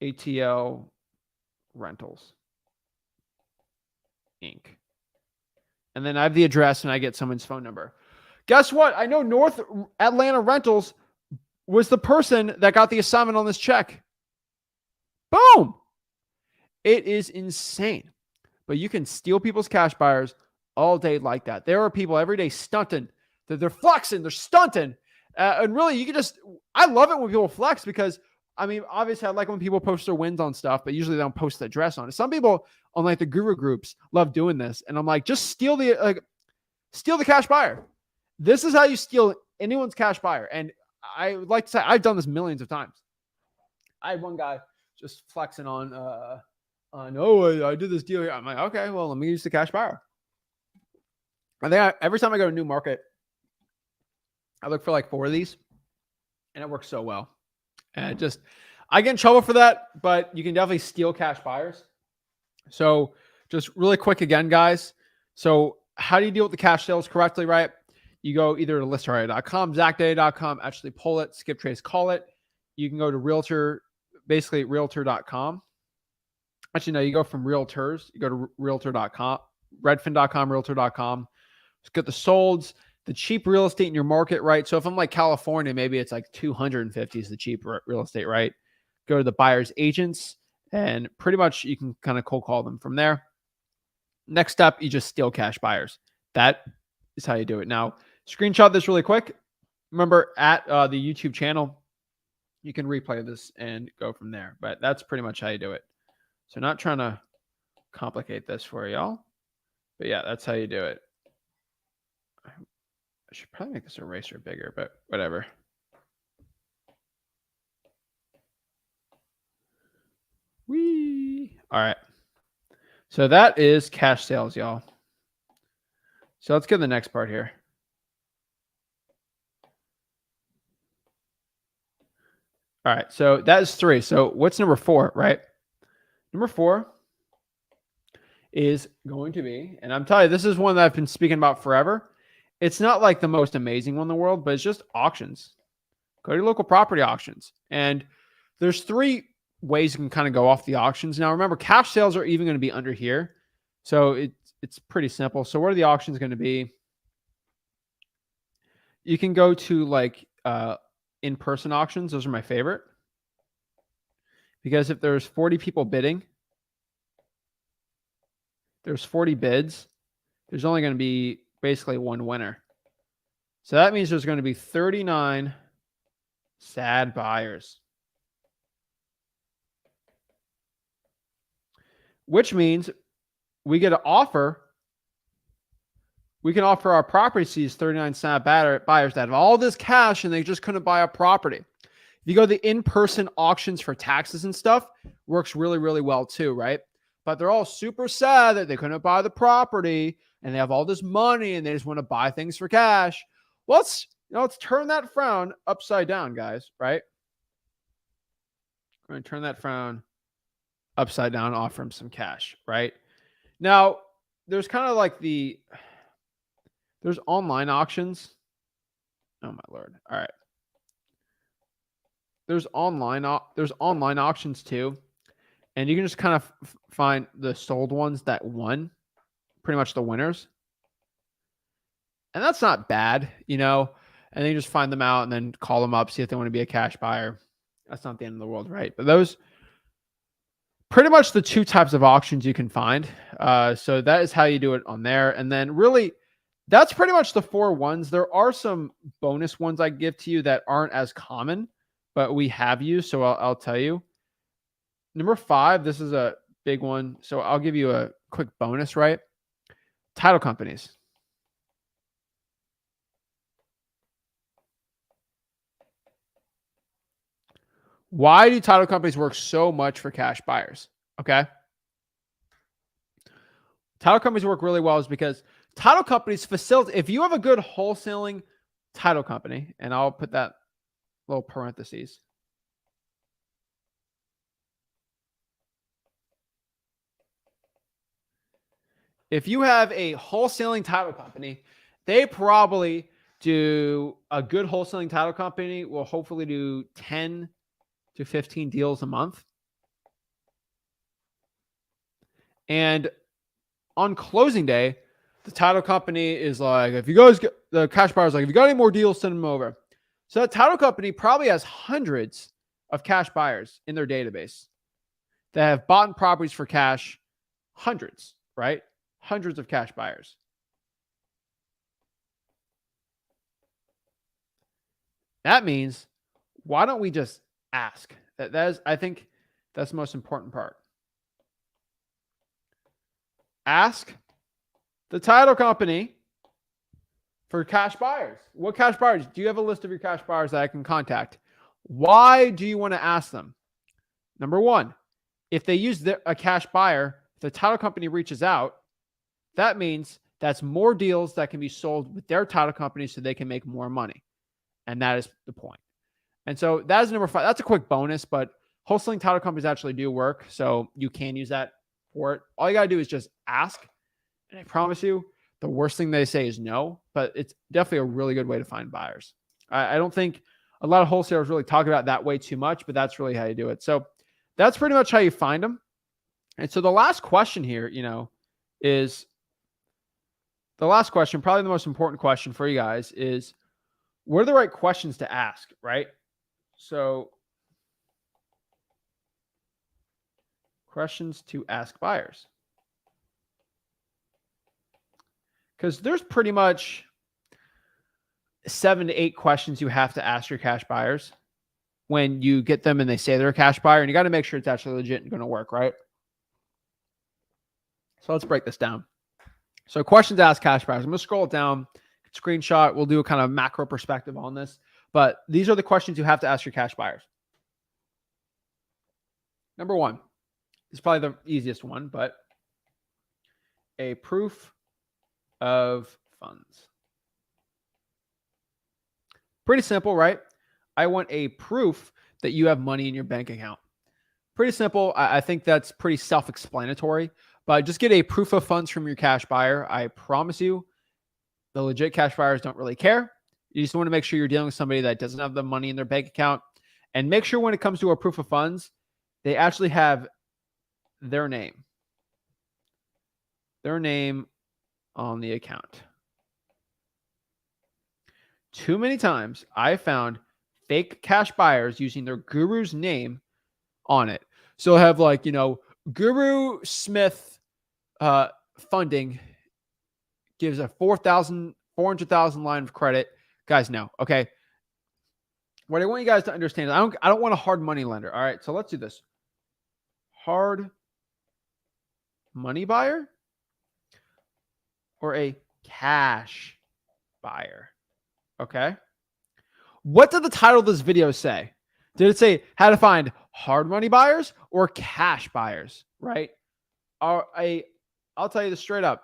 ATL Rentals Inc. And then I have the address and I get someone's phone number. Guess what? I know North Atlanta Rentals was the person that got the assignment on this check. Boom. It is insane. But you can steal people's cash buyers all day like that. There are people every day stunting. They're flexing. They're stunting. And really, you can just, I love it when people flex because, I mean, obviously I like when people post their wins on stuff, but usually they don't post the address on it. Some people on like the guru groups love doing this. And I'm like, just steal the cash buyer. This is how you steal anyone's cash buyer. And I would like to say, I've done this millions of times. I had one guy just flexing on, I did this deal here. I'm like, okay, well, let me use the cash buyer. I think every time I go to a new market, I look for like 4 of these and it works so well. And I get in trouble for that, but you can definitely steal cash buyers. So just really quick again, guys. So how do you deal with the cash sales correctly, right? You go either to listarea.com, zacday.com, actually pull it, skip trace, call it. You can go to realtor.com. Actually, no, you go from realtors, you go to realtor.com, redfin.com, realtor.com. Just get the solds, the cheap real estate in your market, right? So if I'm like California, maybe it's like 250 is the cheap real estate, right? Go to the buyer's agents and pretty much you can kind of cold call them from there. Next up, you just steal cash buyers. That is how you do it. Now, screenshot this really quick. Remember at the YouTube channel, you can replay this and go from there. But that's pretty much how you do it. So not trying to complicate this for y'all. But yeah, that's how you do it. I should probably make this eraser bigger, but whatever. Whee! All right. So that is cash sales, y'all. So let's get to the next part here. All right. So that is 3. So what's number 4, right? Number 4 is going to be, and I'm telling you, this is one that I've been speaking about forever. It's not like the most amazing one in the world, but it's just auctions. Go to your local property auctions. And there's 3 ways you can kind of go off the auctions. Now, remember, cash sales are even going to be under here. So it's pretty simple. So what are the auctions going to be? You can go to like in-person auctions. Those are my favorite. Because if there's 40 people bidding, there's 40 bids, there's only going to be basically 1 winner. So that means there's going to be 39 sad buyers. Which means we get an offer. We can offer our property to these 39 sad buyers that have all this cash and they just couldn't buy a property. If you go to the in-person auctions for taxes and stuff, works really, really well too, right? But they're all super sad that they couldn't buy the property and they have all this money and they just want to buy things for cash. Well, let's turn that frown upside down, guys, right? We're going to turn that frown upside down, offer them some cash, right? Now, there's kind of like there's online auctions. Oh my Lord. All right. There's online auctions too. And you can just kind of find the sold ones that won, pretty much the winners. And that's not bad, you know, and then you just find them out and then call them up, see if they want to be a cash buyer. That's not the end of the world, right? But those pretty much the 2 types of auctions you can find. So that is how you do it on there. And then really, that's pretty much the 4 ones. There are some bonus ones I give to you that aren't as common, but we have used. So I'll tell you. Number 5, this is a big one. So I'll give you a quick bonus, right? Title companies. Why do title companies work so much for cash buyers? Okay. Title companies work really well is because title companies facilitate, if you have a good wholesaling title company, and I'll put that little parentheses. If you have a wholesaling title company, they probably do a good wholesaling title company will hopefully do 10 to 15 deals a month. And on closing day, the title company is like, if you guys get the cash buyer's like, if you got any more deals, send them over. So that title company probably has hundreds of cash buyers in their database that have bought properties for cash, hundreds, right? Hundreds of cash buyers. That means, why don't we just ask? That is, I think that's the most important part. Ask the title company for cash buyers. What cash buyers? Do you have a list of your cash buyers that I can contact? Why do you want to ask them? Number one, if they use a cash buyer, if the title company reaches out, that means that's more deals that can be sold with their title company so they can make more money. And that is the point. And so that is number 5. That's a quick bonus, but wholesaling title companies actually do work. So you can use that for it. All you got to do is just ask. And I promise you, the worst thing they say is no, but it's definitely a really good way to find buyers. I don't think a lot of wholesalers really talk about that way too much, but that's really how you do it. So that's pretty much how you find them. And so the last question here, is the last question, probably the most important question for you guys is, what are the right questions to ask, right? So questions to ask buyers. Because there's pretty much 7 to 8 questions you have to ask your cash buyers when you get them and they say they're a cash buyer, and you got to make sure it's actually legit and going to work, right? So let's break this down. So questions to ask cash buyers. I'm going to scroll it down, screenshot. We'll do a kind of macro perspective on this, but these are the questions you have to ask your cash buyers. Number 1 is probably the easiest one, but a proof of funds. Pretty simple, right? I want a proof that you have money in your bank account. Pretty simple. I think that's pretty self-explanatory, but just get a proof of funds from your cash buyer. I promise you, the legit cash buyers don't really care. You just want to make sure you're dealing with somebody that doesn't have the money in their bank account, and make sure when it comes to a proof of funds, they actually have their name on the account. Too many times I found fake cash buyers using their guru's name on it. So they'll have like, Guru Smith funding gives a 400,000 line of credit. Guys, no. Okay. What I want you guys to understand is I don't want a hard money lender. All right. So let's do this. Hard money buyer or a cash buyer. Okay. What did the title of this video say? Did it say how to find hard money buyers or cash buyers? Right. I'll tell you this straight up.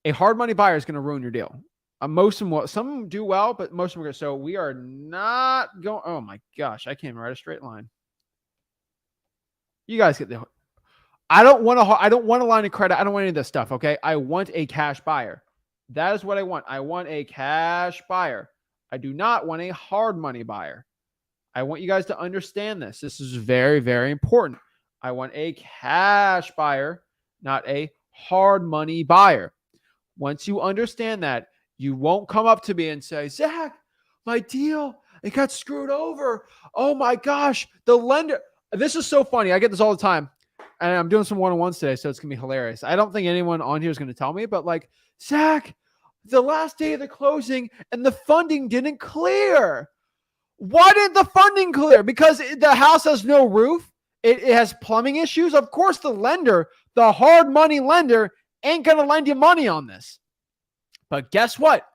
A hard money buyer is going to ruin your deal. Most of them, some do well, but most of them are. So we are not going. Oh my gosh. I can't even write a straight line. You guys get the, I don't want a line of credit. I don't want any of this stuff. Okay. I want a cash buyer. That is what I want. I want a cash buyer. I do not want a hard money buyer. I want you guys to understand this. This is very, very important. I want a cash buyer, not a hard money buyer. Once you understand that, you won't come up to me and say, Zach, my deal, it got screwed over. Oh my gosh, the lender. This is so funny. I get this all the time. And I'm doing some one-on-ones today, so it's going to be hilarious. I don't think anyone on here is going to tell me, but like, Zach, the last day of the closing and the funding didn't clear. Why didn't the funding clear? Because the house has no roof. It has plumbing issues. Of course, the lender, the hard money lender, ain't going to lend you money on this. But guess what?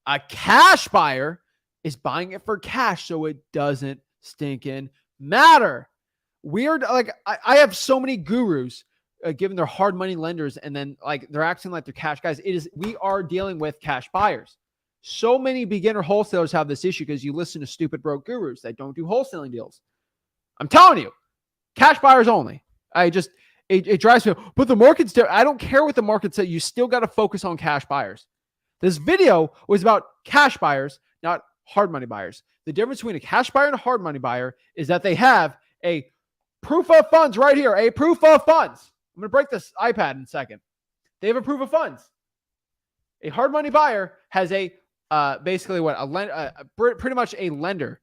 A cash buyer is buying it for cash, so it doesn't stinking matter. Weird. Like, I have so many gurus given their hard money lenders, and then like they're acting like they're cash guys. We are dealing with cash buyers. So many beginner wholesalers have this issue because you listen to stupid broke gurus that don't do wholesaling deals. I'm telling you, cash buyers only. It drives me. But the market's there. I don't care what the market says. You still got to focus on cash buyers. This video was about cash buyers, not hard money buyers. The difference between a cash buyer and a hard money buyer is that they have a proof of funds right here, a proof of funds, I'm going to break this iPad in a second. They have a proof of funds. A hard money buyer has a basically what pretty much a lender,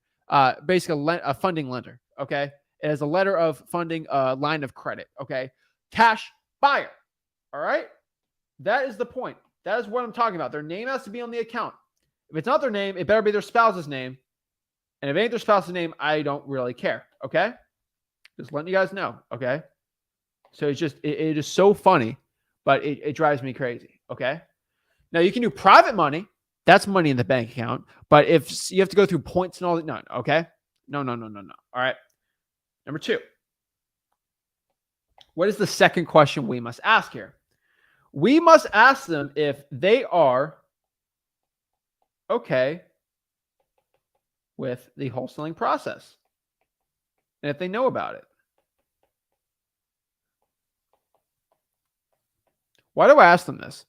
basically a funding lender. Okay, it has a letter of funding, line of credit. Okay, cash buyer. All right, that is the point. That is what I'm talking about. Their name has to be on the account. If it's not their name, it better be their spouse's name. And if it ain't their spouse's name, I don't really care. Okay, just letting you guys know. Okay, so it's just it is so funny, but it drives me crazy. Okay. Now you can do private money. That's money in the bank account. But if you have to go through points and all that, no, okay? No. All right. Number 2. What is the second question we must ask here? We must ask them if they are okay with the wholesaling process and if they know about it. Why do I ask them this?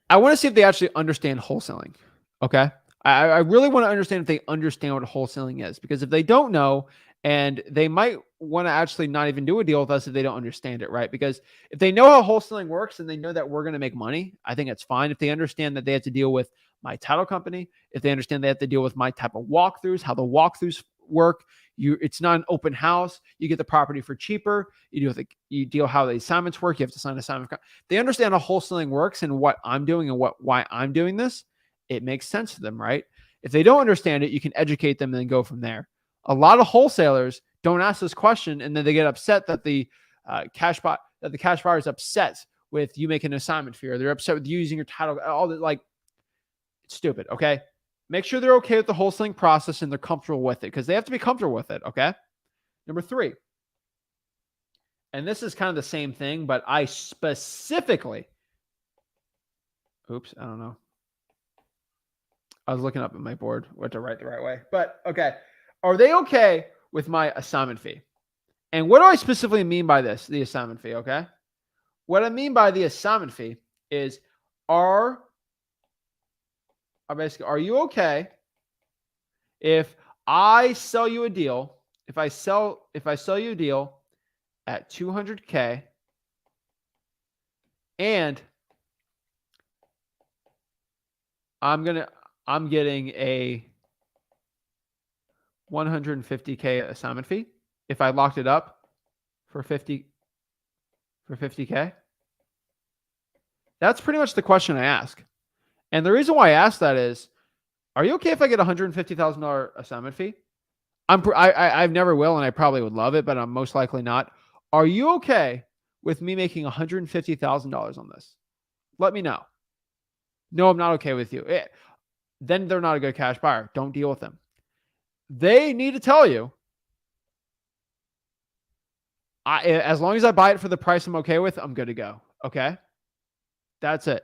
I want to see if they actually understand wholesaling. Okay. I really want to understand if they understand what wholesaling is, because if they don't know, and they might want to actually not even do a deal with us if they don't understand it, right? Because if they know how wholesaling works and they know that we're going to make money, I think it's fine. If they understand that they have to deal with my title company, if they understand they have to deal with my type of walkthroughs, how the walkthroughs work, it's not an open house. You get the property for cheaper. You deal how the assignments work. You have to sign assignment. They understand how wholesaling works and what I'm doing and why I'm doing this. It makes sense to them, right? If they don't understand it, you can educate them and then go from there. A lot of wholesalers don't ask this question, and then they get upset that the cash buyer is upset with you making an assignment fee, or they're upset with you using your title. All that, like, it's stupid. Okay. Make sure they're okay with the wholesaling process and they're comfortable with it, because they have to be comfortable with it. Okay. Number 3. And this is kind of the same thing, but I specifically, I don't know. I was looking up at my board what to write the right way, but okay. Are they okay with my assignment fee? And what do I specifically mean by this? The assignment fee. Okay. What I mean by the assignment fee is, are you okay if I sell you a deal, if I sell you a deal at $200K and I'm getting a $150K assignment fee if I locked it up for 50K? That's pretty much the question I ask. And the reason why I ask that is, are you okay if I get a $150,000 assignment fee? I never will, and I probably would love it, but I'm most likely not. Are you okay with me making $150,000 on this? Let me know. No, I'm not okay with you. Then they're not a good cash buyer. Don't deal with them. They need to tell you, as long as I buy it for the price I'm okay with, I'm good to go. Okay? That's it.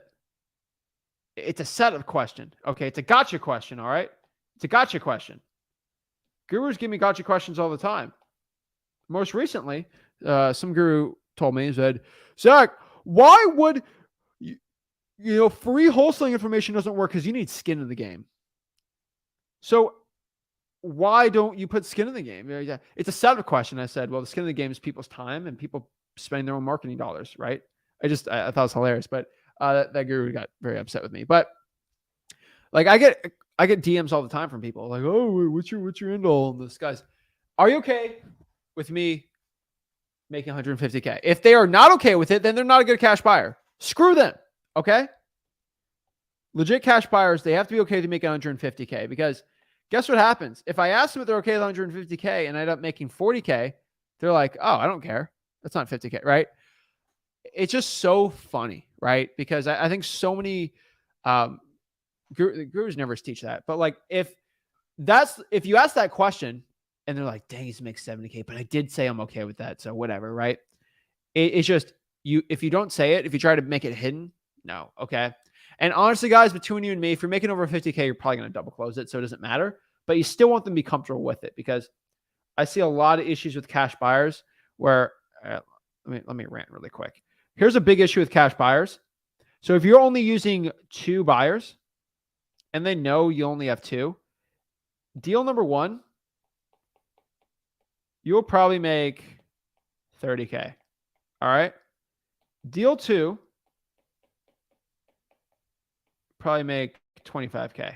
It's a setup question. Okay? It's a gotcha question, all right? It's a gotcha question. Gurus give me gotcha questions all the time. Most recently, some guru told me, he said, Zach, why would free wholesaling information doesn't work? Because you need skin in the game. So why don't you put skin in the game? It's a setup question. I said, well, the skin in the game is people's time and people spending their own marketing dollars, right? I thought it was hilarious, but that guru got very upset with me. But like, I get DMs all the time from people like, oh, what's your end all on this? Guys, are you okay with me making 150K? If they are not okay with it, then they're not a good cash buyer. Screw them. Okay. Legit cash buyers, they have to be okay to make 150K, because guess what happens? If I ask them if they're okay with 150K and I end up making 40K, they're like, oh, I don't care. That's not 50K, right? It's just so funny, right? Because I think so many gurus never teach that. But like, if you ask that question and they're like, dang, he's makes 70K, but I did say I'm okay with that, so whatever, right? It's just, if you don't say it, if you try to make it hidden, no, okay? And honestly, guys, between you and me, if you're making over 50K, you're probably going to double close it, so it doesn't matter. But you still want them to be comfortable with it, because I see a lot of issues with cash buyers where, let me rant really quick. Here's a big issue with cash buyers. So if you're only using 2 buyers and they know you only have 2, deal number 1, you'll probably make 30K. All right. Deal 2 probably make 25K.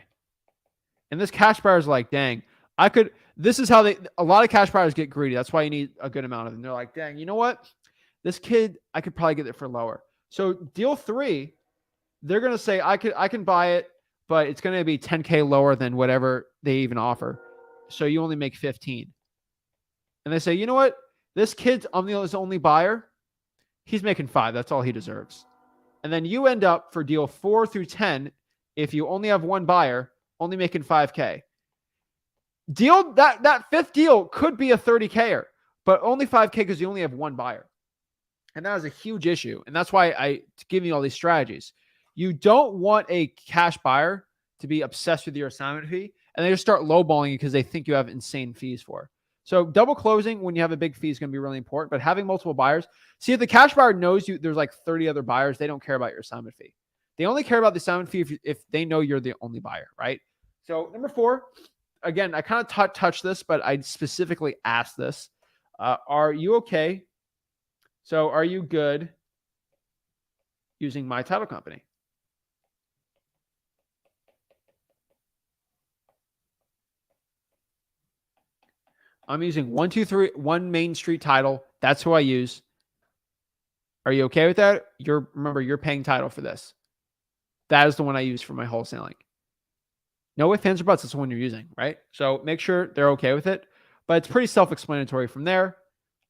And this cash buyer is like, dang, I could. This is how a lot of cash buyers get greedy. That's why you need a good amount of them. They're like, dang, you know what? This kid, I could probably get it for lower. So deal 3, they're going to say, I can buy it, but it's going to be 10K lower than whatever they even offer. So you only make 15. And they say, you know what? This kid's his only buyer. He's making 5. That's all he deserves. And then you end up for deal 4 through 10, if you only have one buyer, only making 5K. Deal that fifth deal could be a 30K, but only 5K because you only have one buyer. And that is a huge issue. And that's why I give you all these strategies. You don't want a cash buyer to be obsessed with your assignment fee and they just start lowballing you because they think you have insane fees for. So double closing when you have a big fee is going to be really important, but having multiple buyers. See, if the cash buyer knows you, there's like 30 other buyers, they don't care about your assignment fee. They only care about the assignment fee if they know you're the only buyer, right? So number 4, again, I kind of touched this, but I specifically asked this. Are you okay? So are you good using my title company? I'm using 1 Main Street title. That's who I use. Are you okay with that? Remember, you're paying title for this. That is the one I use for my wholesaling. No ifs, ands, or buts. That's the one you're using, right? So make sure they're okay with it. But it's pretty self-explanatory from there.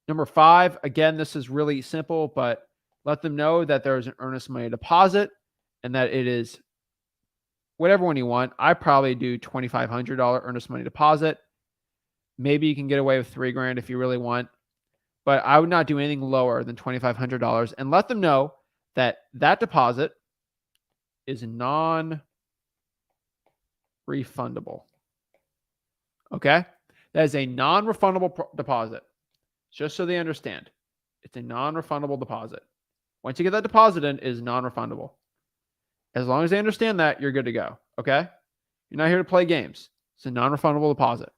Number 5, again, this is really simple, but let them know that there is an earnest money deposit and that it is whatever one you want. I probably do $2,500 earnest money deposit. Maybe you can get away with $3,000 if you really want, but I would not do anything lower than $2,500 and let them know that that deposit is non-refundable. Okay? That is a non-refundable deposit. Just so they understand. It's a non-refundable deposit. Once you get that deposit in, it is non-refundable. As long as they understand that, you're good to go. Okay? You're not here to play games. It's a non-refundable deposit.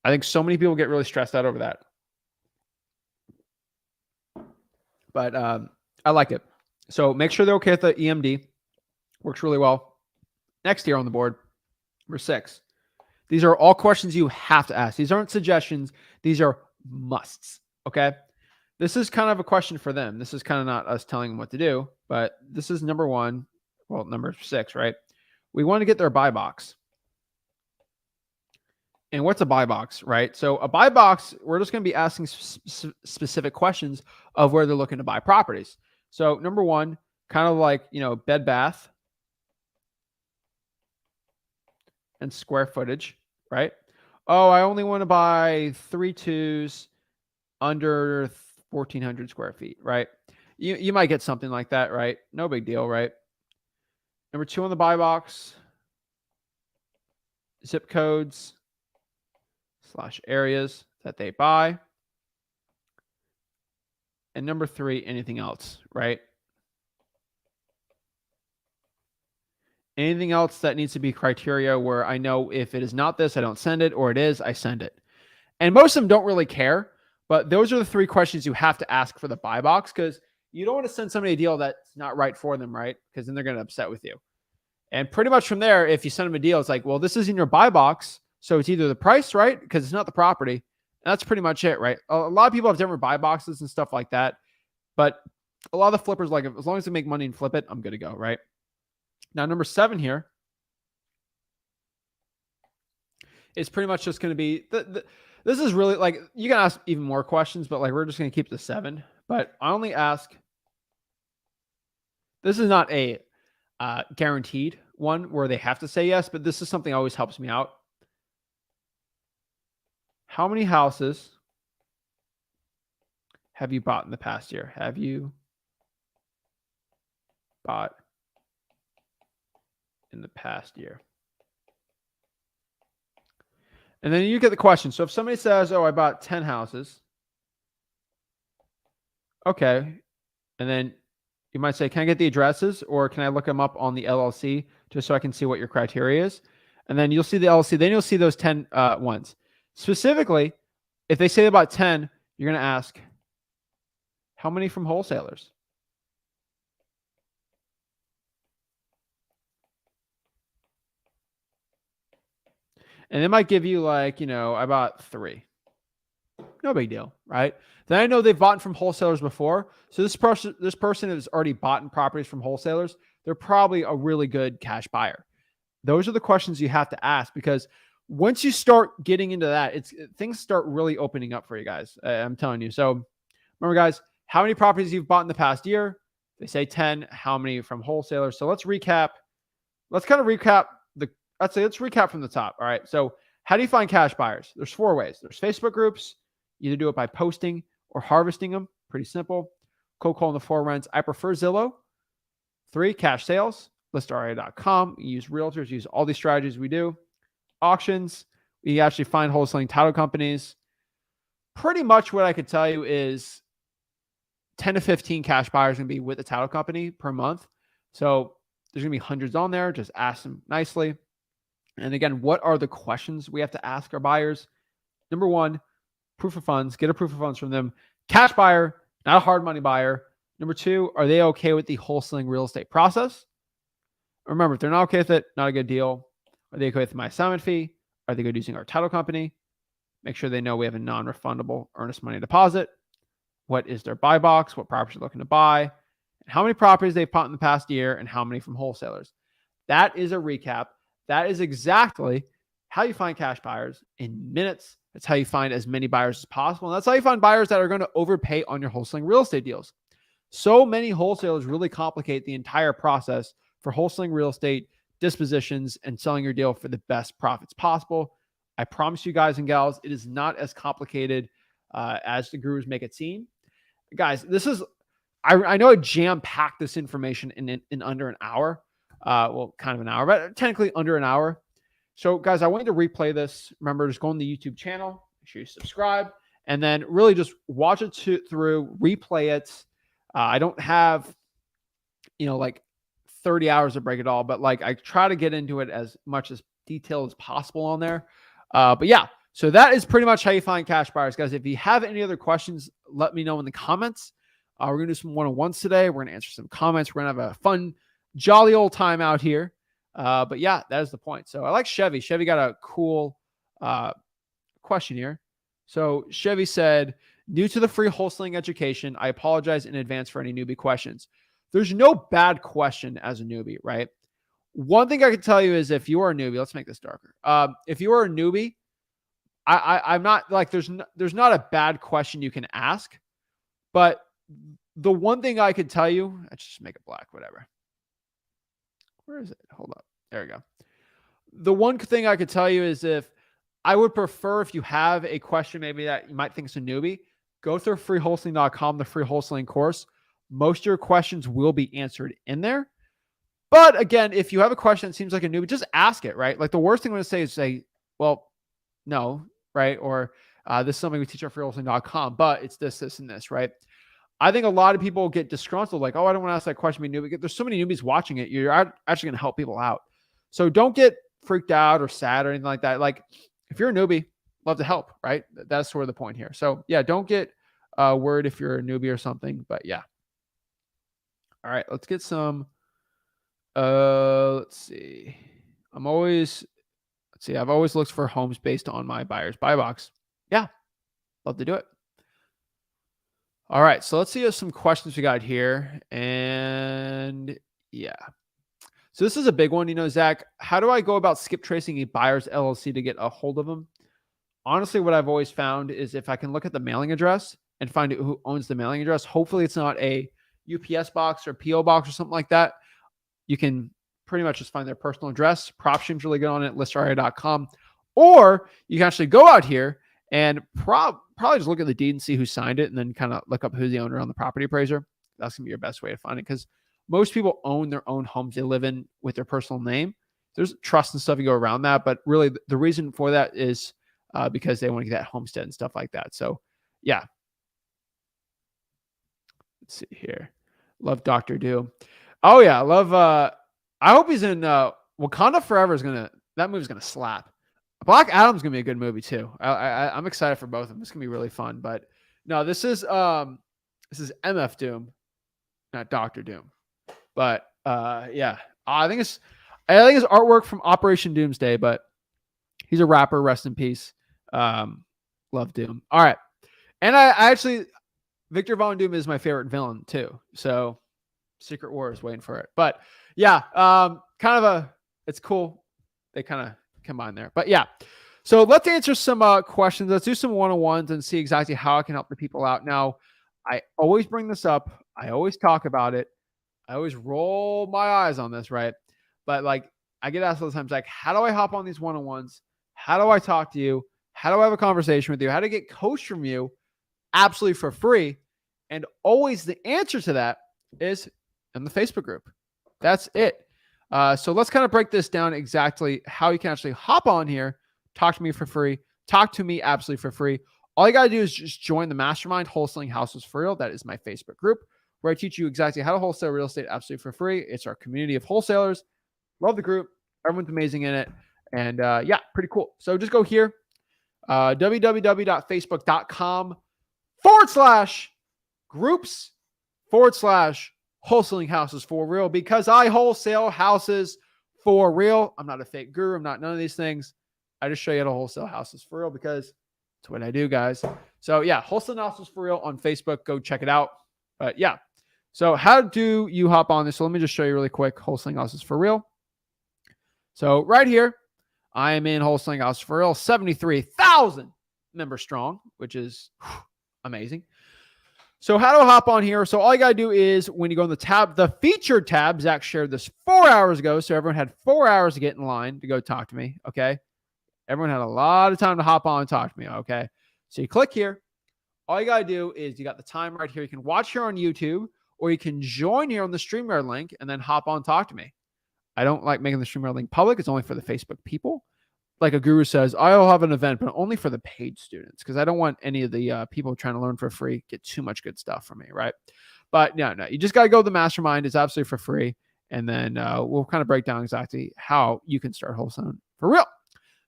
I think so many people get really stressed out over that. But I like it. So make sure they're okay with the EMD. Works really well. Next here on the board, number 6. These are all questions you have to ask. These aren't suggestions. These are musts. Okay? This is kind of a question for them. This is kind of not us telling them what to do, but this is number 1. Well, number 6, right? We want to get their buy box. And what's a buy box, right? So a buy box, we're just going to be asking specific questions of where they're looking to buy properties. So number 1, kind of like, bed, bath, and square footage, right? Oh, I only want to buy 3 2s under 1,400 square feet, right? You might get something like that, right? No big deal, right? Number 2 on the buy box, zip codes / areas that they buy. And number 3, anything else, right? Anything else that needs to be criteria where I know if it is not this, I don't send it, or it is, I send it. And most of them don't really care, but those are the 3 questions you have to ask for the buy box because you don't want to send somebody a deal that's not right for them, right? Because then they're going to upset with you. And pretty much from there, if you send them a deal, it's like, well, this is in your buy box. So it's either the price, right? Because it's not the property. And that's pretty much it, right? A lot of people have different buy boxes and stuff like that. But a lot of the flippers, like, as long as they make money and flip it, I'm good to go, right? Now, number 7 here is pretty much just going to be, this is really like, you can ask even more questions, but like, we're just going to keep the 7. But I only ask, this is not a guaranteed one where they have to say yes, but this is something that always helps me out. How many houses have you bought in the past year? Have you bought in the past year? And then you get the question. So if somebody says, oh, I bought 10 houses. Okay. And then you might say, can I get the addresses or can I look them up on the LLC just so I can see what your criteria is? And then you'll see the LLC. Then you'll see those 10 ones. Specifically, if they say about 10, you're going to ask, How many from wholesalers? And they might give you like, I bought 3. No big deal, right? Then I know they've bought from wholesalers before. So this person has already bought in properties from wholesalers. They're probably a really good cash buyer. Those are the questions you have to ask, because once you start getting into that, things start really opening up for you guys. I'm telling you. So remember, guys, how many properties you've bought in the past year? They say 10. How many from wholesalers? So let's recap. Let's kind of recap let's recap from the top. All right. So how do you find cash buyers? There's 4 ways. There's Facebook groups. You either do it by posting or harvesting them. Pretty simple. Cold calling the for rents. I prefer Zillow. 3, cash sales. ListRA.com. You use realtors. Use all these strategies we do. Auctions. You actually find wholesaling title companies. Pretty much what I could tell you is 10 to 15 cash buyers going to be with the title company per month. So there's going to be hundreds on there. Just ask them nicely. And again, what are the questions we have to ask our buyers? Number 1, proof of funds. Get a proof of funds from them. Cash buyer, not a hard money buyer. Number 2, are they okay with the wholesaling real estate process? Remember, if they're not okay with it, not a good deal. Are they okay with my assignment fee? Are they good using our title company? Make sure they know we have a non-refundable earnest money deposit. What is their buy box? What properties they're looking to buy? How many properties they've bought in the past year, and how many from wholesalers. That is a recap. That is exactly how you find cash buyers in minutes. That's how you find as many buyers as possible. And that's how you find buyers that are going to overpay on your wholesaling real estate deals. So many wholesalers really complicate the entire process for wholesaling real estate, dispositions, and selling your deal for the best profits possible. I promise you guys and gals, it is not as complicated as the gurus make it seem. Guys, I know I jam-packed this information in under an hour. Well, kind of an hour, but technically under an hour. So, guys, I wanted to replay this. Remember, just go on the YouTube channel. Make sure you subscribe. And then really just watch it through, replay it. I don't have, like 30 hours to break it all, but like I try to get into it as much as detail as possible on there. But yeah, so that is pretty much how you find cash buyers, guys. If you have any other questions, let me know in the comments. We're going to do some one-on-ones today. We're going to answer some comments. We're going to have a fun, jolly old time out here. But yeah, that is the point. So I like Chevy. Chevy got a cool question here. So Chevy said, new to the free wholesaling education, I apologize in advance for any newbie questions. There's no bad question as a newbie, right? One thing I can tell you is if you are a newbie, let's make this darker. If you are a newbie, I'm not like, there's not a bad question you can ask, but the one thing I could tell you, let's just make it black, whatever. Where is it? Hold up. There we go. The one thing I could tell you is I would prefer if you have a question maybe that you might think is a newbie, go through freewholesaling.com, the free wholesaling course. Most of your questions will be answered in there. But again, if you have a question that seems like a newbie, just ask it, right? Like the worst thing I'm going to say is say, well, no, right? Or this is something we teach at freewholesaling.com, but it's this, this, and this, right? I think a lot of people get disgruntled, like, oh, I don't want to ask that question, be newbie. There's so many newbies watching it. You're actually going to help people out. So don't get freaked out or sad or anything like that. Like if you're a newbie, love to help, right? That's sort of the point here. So yeah, don't get worried if you're a newbie or something, but yeah. All right, let's get some, let's see. I've always looked for homes based on my buyer's buy box. Yeah, love to do it. All right, so let's see some questions we got here. And yeah. So this is a big one. Zach, how do I go about skip tracing a buyer's LLC to get a hold of them? Honestly, what I've always found is if I can look at the mailing address and find out who owns the mailing address, hopefully it's not a UPS box or PO box or something like that. You can pretty much just find their personal address. PropStream's really good on it, listRA.com. Or you can actually go out here and probably just look at the deed and see who signed it and then kind of look up who's the owner on the property appraiser. That's going to be your best way to find it because most people own their own homes they live in with their personal name. There's trust and stuff you go around that, but really the reason for that is because they want to get that homestead and stuff like that. So yeah. Let's see here. Love Dr. Do. Oh yeah. Love, I hope he's in Wakanda Forever that movie's going to slap. Black Adam's going to be a good movie too. I'm excited for both of them. It's going to be really fun, but no, this is, This is MF Doom, not Dr. Doom. But yeah, I think it's artwork from Operation Doomsday, but he's a rapper. Rest in peace. Love Doom. All right. And I actually, Victor Von Doom is my favorite villain too. So Secret War is waiting for it. But yeah, it's cool. They kind of combine there. But yeah. So let's answer some questions. Let's do some one-on-ones and see exactly how I can help the people out. Now, I always bring this up. I always talk about it. I always roll my eyes on this, right? But like, I get asked all the time, like, how do I hop on these one-on-ones? How do I talk to you? How do I have a conversation with you? How to get coached from you absolutely for free? And always the answer to that is in the Facebook group. That's it. So let's kind of break this down exactly how you can actually hop on here, talk to me for free, talk to me absolutely for free. All you got to do is just join the mastermind, Wholesaling Houses for Real. That is my Facebook group where I teach you exactly how to wholesale real estate absolutely for free. It's our community of wholesalers. Love the group. Everyone's amazing in it. And yeah, pretty cool. So just go here, www.facebook.com/groups/wholesaling houses for real, because I wholesale houses for real. I'm not a fake guru. I'm not none of these things. I just show you how to wholesale houses for real because it's what I do, guys. So yeah, wholesale houses for real on Facebook. Go check it out. But yeah. So how do you hop on this? So let me just show you really quick. Wholesaling houses for real. So right here, I am in Wholesaling Houses for Real, 73,000 members strong, which is amazing. So how do I hop on here? So all you got to do is when you go in the tab, the featured tab, Zach shared this 4 hours ago. So everyone had 4 hours to get in line to go talk to me. Okay. Everyone had a lot of time to hop on and talk to me. Okay. So you click here. All you got to do is you got the time right here. You can watch here on YouTube or you can join here on the StreamYard link and then hop on and talk to me. I don't like making the StreamYard link public. It's only for the Facebook people. Like a guru says, I'll have an event, but only for the paid students because I don't want any of the people trying to learn for free get too much good stuff from me, right? But no, you just got to go to the mastermind. It's absolutely for free. And then we'll kind of break down exactly how you can start wholesaling for real.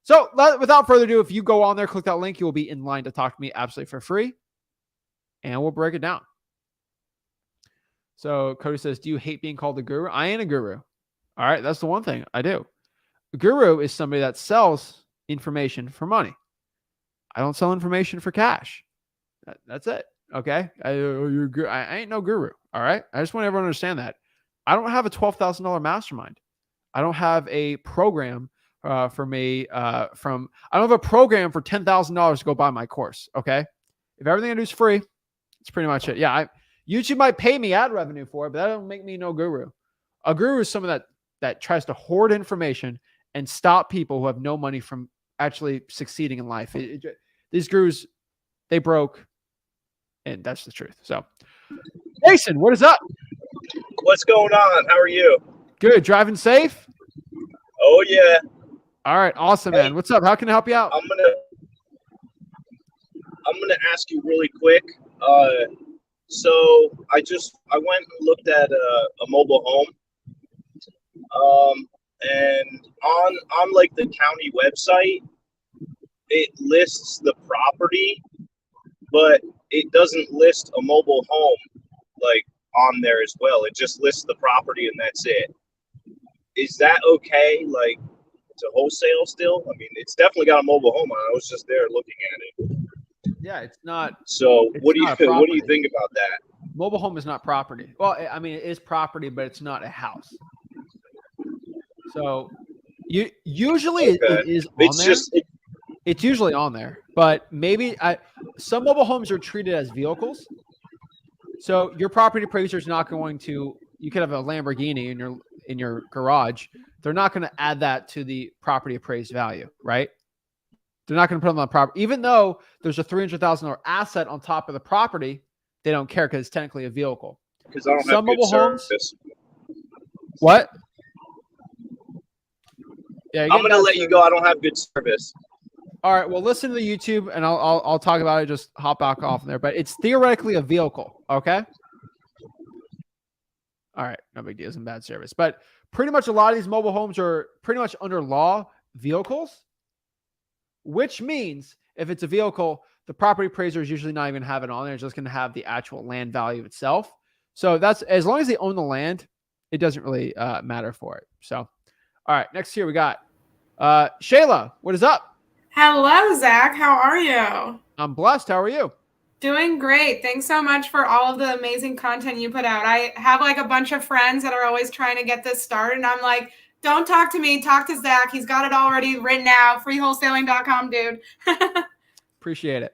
So without further ado, if you go on there, click that link, you will be in line to talk to me absolutely for free. And we'll break it down. So Cody says, do you hate being called a guru? I ain't a guru. All right. That's the one thing I do. A guru is somebody that sells information for money. I don't sell information for cash. That's it. Okay. I ain't no guru. All right. I just want everyone to understand that. I don't have a $12,000 mastermind. I don't have a program for me I don't have a program for $10,000 to go buy my course. Okay. If everything I do is free, it's pretty much it. Yeah. YouTube might pay me ad revenue for it, but that don't make me no guru. A guru is someone that tries to hoard information and stop people who have no money from actually succeeding in life. These gurus, they broke, and that's the truth. So, Jason, what is up? What's going on? How are you? Good. Driving safe? Oh, yeah. All right. Awesome, man. What's up? How can I help you out? I'm gonna ask you really quick. So I went and looked at a mobile home. And on like the county website, it lists the property, but it doesn't list a mobile home like on there as well. It just lists the property and that's it. Is that okay? Like to wholesale still? I mean, it's definitely got a mobile home on it. I was just there looking at it. Yeah, it's not. So what do you think about that? Mobile home is not property. Well, I mean, it is property, but it's not a house. So usually it is on there. It's usually on there, but maybe some mobile homes are treated as vehicles. So your property appraiser is not going to. You could have a Lamborghini in your garage. They're not going to add that to the property appraised value, right? They're not going to put them on the property, even though there's a $300,000 asset on top of the property. They don't care because it's technically a vehicle. Because I don't have good service. What? Yeah, I'm going to let you go. I don't have good service. All right. Well, listen to the YouTube, and I'll talk about it. Just hop back off there. But it's theoretically a vehicle. Okay. All right. No big deal. It's bad service. But pretty much a lot of these mobile homes are pretty much under law vehicles, which means if it's a vehicle, the property appraiser is usually not even have it on there. It's just going to have the actual land value itself. So that's as long as they own the land, it doesn't really matter for it. So, all right, next here we got Shayla. What is up? Hello, Zach. How are you? I'm blessed. How are you? Doing great. Thanks so much for all of the amazing content you put out. I have like a bunch of friends that are always trying to get this started, and I'm like, don't talk to me. Talk to Zach. He's got it already written out. Freewholesaling.com, dude. Appreciate it.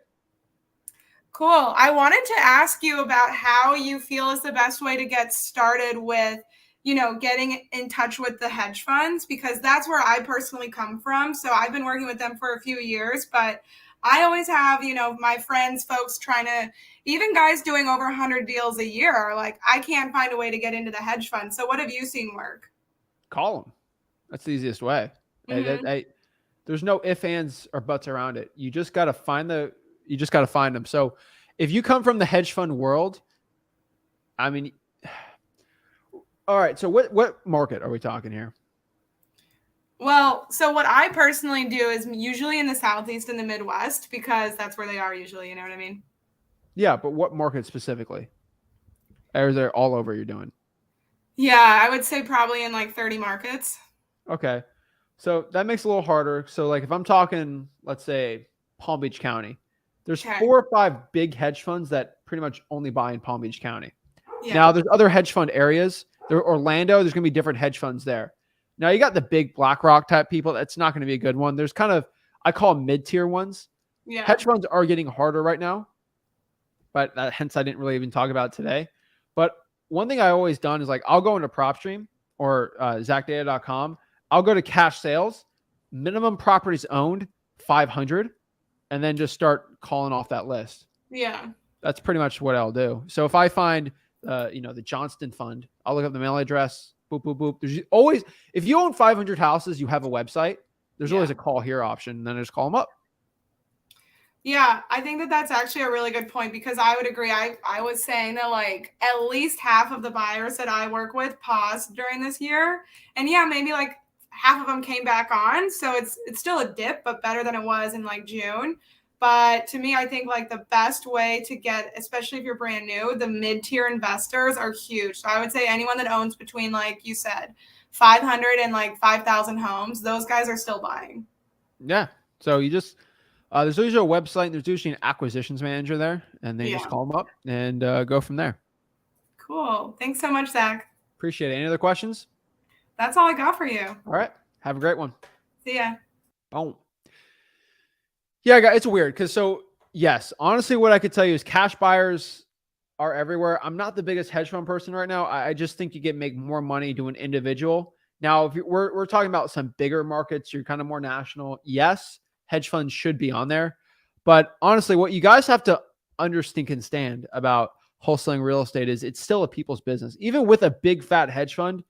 Cool. I wanted to ask you about how you feel is the best way to get started with, getting in touch with the hedge funds, because that's where I personally come from. So I've been working with them for a few years, but I always have, my friends, folks trying to, even guys doing over 100 deals a year are like, I can't find a way to get into the hedge fund. So what have you seen work? Call them. That's the easiest way. Mm-hmm. There's no ifs, ands, or buts around it. You just got to find them. So if you come from the hedge fund world, I mean, all right. So what market are we talking here? Well, so what I personally do is usually in the Southeast and the Midwest, because that's where they are usually. You know what I mean? Yeah, but what market specifically? Or is there all over you're doing? Yeah, I would say probably in like 30 markets. Okay. So that makes it a little harder. So like if I'm talking, let's say Palm Beach County, there's Okay. 4 or 5 big hedge funds that pretty much only buy in Palm Beach County. Yeah. Now there's other hedge fund areas. Orlando, there's going to be different hedge funds there. Now you got the big BlackRock type people. That's not going to be a good one. There's kind of, I call them mid-tier ones. Yeah. Hedge funds are getting harder right now, but hence I didn't really even talk about it today. But one thing I always done is like, I'll go into PropStream or ZachData.com. I'll go to cash sales, minimum properties owned, 500, and then just start calling off that list. Yeah. That's pretty much what I'll do. So if I find, the Johnston Fund, I'll look up the mail address, boop, boop, boop. There's always, if you own 500 houses, you have a website, there's always a call here option, and then I just call them up. Yeah, I think that that's actually a really good point, because I would agree. I was saying that like at least half of the buyers that I work with paused during this year. And yeah, maybe like half of them came back on. So it's still a dip, but better than it was in like June. But to me, I think like the best way to get, especially if you're brand new, the mid-tier investors are huge. So I would say anyone that owns between, like you said, 500 and like 5,000 homes, those guys are still buying. Yeah. So you just, there's usually a website, and there's usually an acquisitions manager there, and then you just call them up and go from there. Cool. Thanks so much, Zach. Appreciate it. Any other questions? That's all I got for you. All right. Have a great one. See ya. Oh. Yeah, guys, it's weird because yes, honestly, what I could tell you is cash buyers are everywhere. I'm not the biggest hedge fund person right now. I just think you can make more money doing individual. Now, if we're talking about some bigger markets, you're kind of more national. Yes, hedge funds should be on there. But honestly, what you guys have to understand about wholesaling real estate is it's still a people's business. Even with a big fat hedge fund,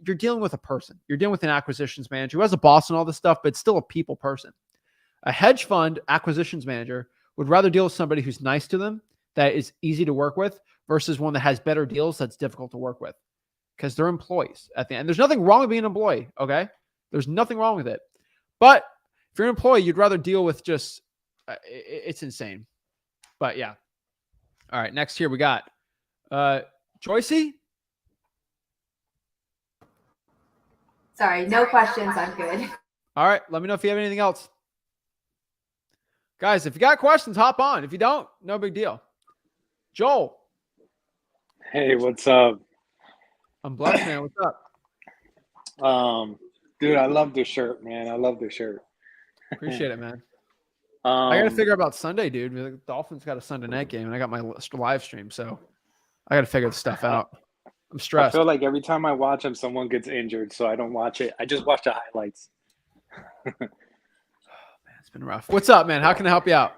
you're dealing with a person. You're dealing with an acquisitions manager who has a boss and all this stuff, but it's still a people person. A hedge fund acquisitions manager would rather deal with somebody who's nice to them, that is easy to work with, versus one that has better deals that's difficult to work with, because they're employees at the end. There's nothing wrong with being an employee, okay? There's nothing wrong with it. But if you're an employee, you'd rather deal with just, it's insane. But yeah. All right, next here we got Joycey. Sorry, no questions. I'm good. All right, let me know if you have anything else. Guys, if you got questions, hop on. If you don't, no big deal. Joel. Hey, what's up? I'm blessed, man. What's up? Dude, I love the shirt, man. I love the shirt. Appreciate it, man. I got to figure out about Sunday, dude. The Dolphins got a Sunday night game, and I got my live stream, so I got to figure this stuff out. I'm stressed. I feel like every time I watch them, someone gets injured, so I don't watch it. I just watch the highlights. Man, it's been rough. What's up, man? How can I help you out?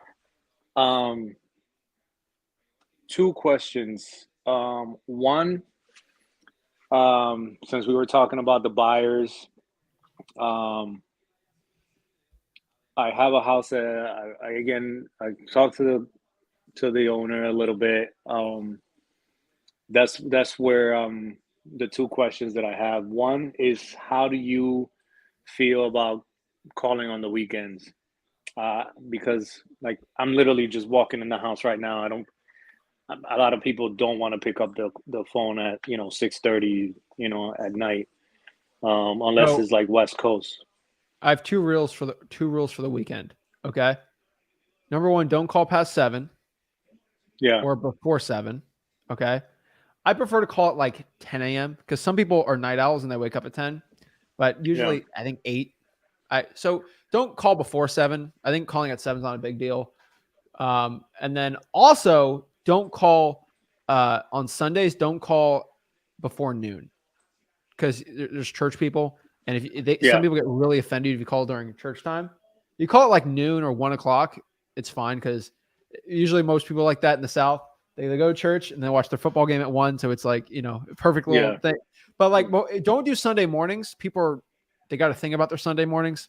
2 questions. One, since we were talking about the buyers, I have a house that I talked to the owner a little bit. That's where the 2 questions that I have. One is, how do you feel about calling on the weekends? because like I'm literally just walking in the house right now. I don't. A lot of people don't want to pick up the phone at 6:30 at night, unless So it's like West Coast. I have two rules for the weekend. Okay. Number one, don't call past 7 Yeah, or before 7. Okay. I prefer to call it like 10 a.m. because some people are night owls and they wake up at 10, but yeah, usually I think 8. So don't call before 7. I think calling at 7 is not a big deal. And then also don't call on Sundays. Don't call before noon because there's church people, and some yeah, people get really offended if you call during church time. You call it like noon or 1 o'clock, it's fine because usually most people like that in the South. They go to church and they watch their football game at 1, so it's like perfect little yeah. thing. But like, don't do Sunday mornings. They got to think about their Sunday mornings.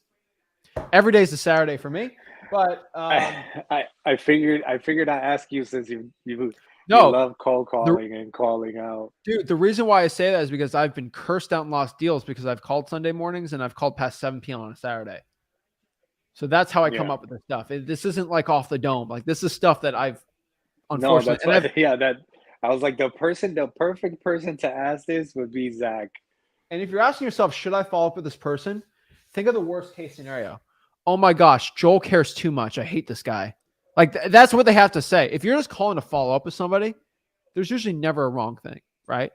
Every day is a Saturday for me, but I figured I ask you since you no, love cold the, calling and calling out. dude. The reason why I say that is because I've been cursed out and lost deals because I've called Sunday mornings and I've called past 7 p.m. on a Saturday. So that's how I come Yeah. up with this stuff. This isn't like off the dome. Like this is stuff that I've No, unfortunately, that's and why. Yeah, that I was like the perfect person to ask this would be Zach. and if you're asking yourself, should I follow up with this person? Think of the worst case scenario. Oh my gosh, Joel cares too much. I hate this guy. Like that's what they have to say. If you're just calling to follow up with somebody, there's usually never a wrong thing, right?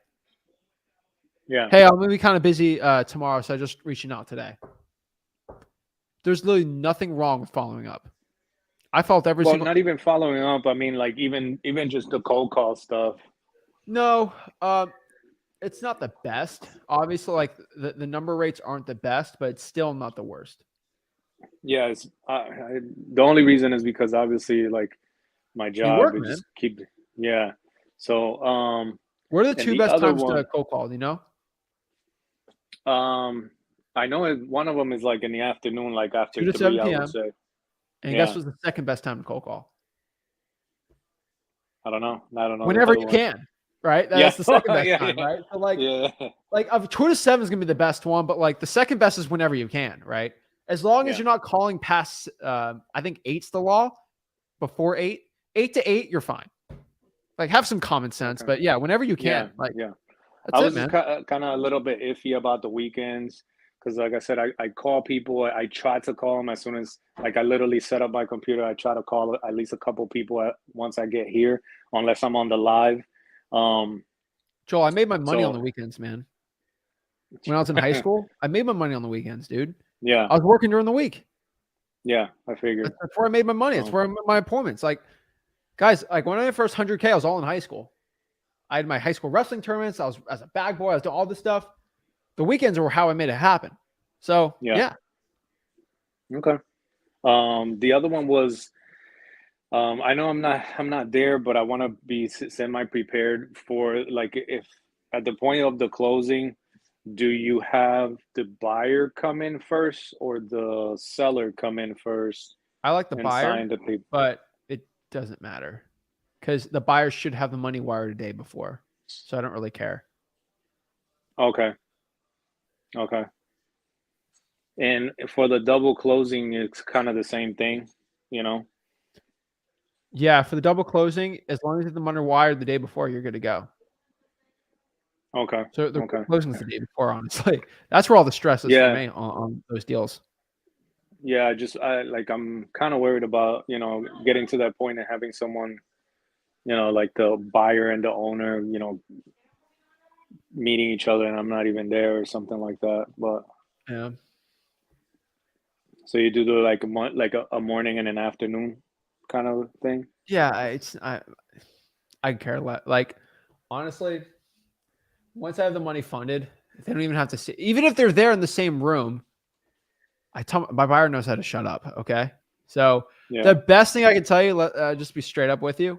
Yeah. Hey, I'm gonna be kind of busy tomorrow, so I just reaching out today. There's literally nothing wrong with following up. I felt every Well, single. not even following up. I mean, like even just the cold call stuff. No, it's not the best. Obviously, like the number rates aren't the best, but it's still not the worst. Yeah, the only reason is because obviously, like my You job, work, it man. just keep. Yeah. So, What are the and two the best other times to one, cold call? Do you know? I know one of them is like in the afternoon, like 2 after to 7 3, I would p.m. say. And guess Yeah. what's the second best time to cold call? I don't know. I don't know the Whenever other you one. can, right? Yeah. That's the second best Yeah. time, Yeah. right? So like Yeah. of 2 to 7 is gonna be the best one, but like the second best is whenever you can, right? As long as Yeah. you're not calling past, I think 8's the law. Before 8 to 8, you're fine. Like have some common sense, Okay. but yeah, whenever you Yeah. can, like Yeah. that's I it, was just man. kind of a little bit iffy about the weekends because, like I said, I call people. I try to call them as soon as, like, I literally set up my computer. I try to call at least a couple people once I get here, unless I'm on the live. Um, Joel, I made my money on so the weekends, man. When I was in high school, I made my money on the weekends, dude. yeah, I was working during the week. yeah, I figured. That's where I made my money. That's So where I made my appointments. Like, guys, like when I had first 100K, I was all in high school. I had my high school wrestling tournaments. I was as a bag boy. I was doing all this stuff. The weekends were how I made it happen. So yeah, yeah, okay. The other one was, I know I'm not there, but I want to be semi prepared for, like, if at the point of the closing. Do you have the buyer come in first or the seller come in first I like the and buyer, sign the paper? but it doesn't matter because the buyer should have the money wired a day before. So I don't really care. Okay. Okay. And for the double closing, it's kind of the same thing, you know? Yeah, for the double closing, as long as you have the money wired the day before, you're good to go. Okay. So the Okay. closing is the day before, honestly. That's where all the stress is for Yeah. me on those deals. Yeah. I'm kind of worried about, getting to that point and having someone, like the buyer and the owner, meeting each other and I'm not even there or something like that. But Yeah. so you do the like a morning and an afternoon kind of thing. Yeah, I care less. Like honestly, once I have the money funded, they don't even have to see. Even if they're there in the same room, I tell my buyer knows how to shut up. Okay, so Yeah. the best thing I can tell you, just be straight up with you,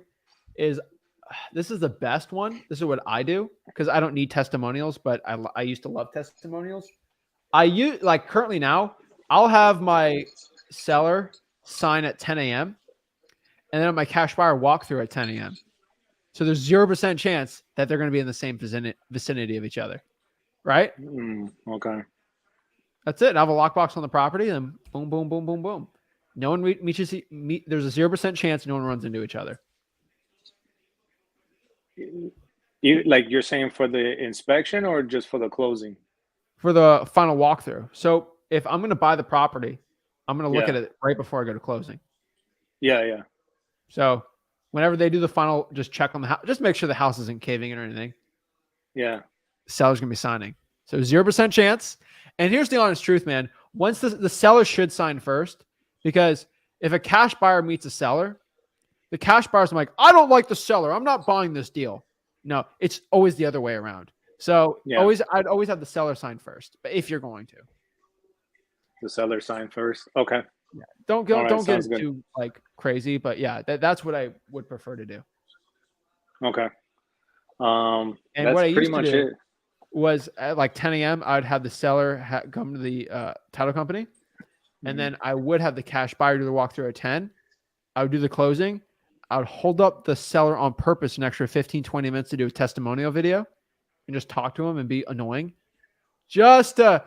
is this is the best one. This is what I do because I don't need testimonials, but I used to love testimonials. I use like currently now, I'll have my seller sign at 10 a.m. and then my cash buyer walk through at 10 a.m. So there's 0% chance that they're going to be in the same vicinity of each other, right? Okay. That's it. I have a lockbox on the property, and boom, boom, boom, boom, boom. No one there's a 0% chance no one runs into each other. Like you're saying for the inspection or just for the closing? For the final walkthrough. So if I'm going to buy the property, I'm going to look Yeah. at it right before I go to closing. Yeah. So whenever they do the final, just check on the house. Just make sure the house isn't caving in or anything. Yeah. Seller's going to be signing. So 0% chance. And here's the honest truth, man. Once the seller should sign first, because if a cash buyer meets a seller, the cash buyer's like, I don't like the seller. I'm not buying this deal. No, it's always the other way around. So Yeah. I'd always have the seller sign first, but if you're going to. The seller sign first. Okay. Don't All right, get sounds it good. too like crazy, but yeah, that's what I would prefer to do. Okay. And That's what I pretty used to much do it. was at like 10 a.m. I'd have the seller come to the title company, and then I would have the cash buyer do the walkthrough at 10. I would do the closing. I would hold up the seller on purpose an extra 15, 20 minutes to do a testimonial video and just talk to him and be annoying just to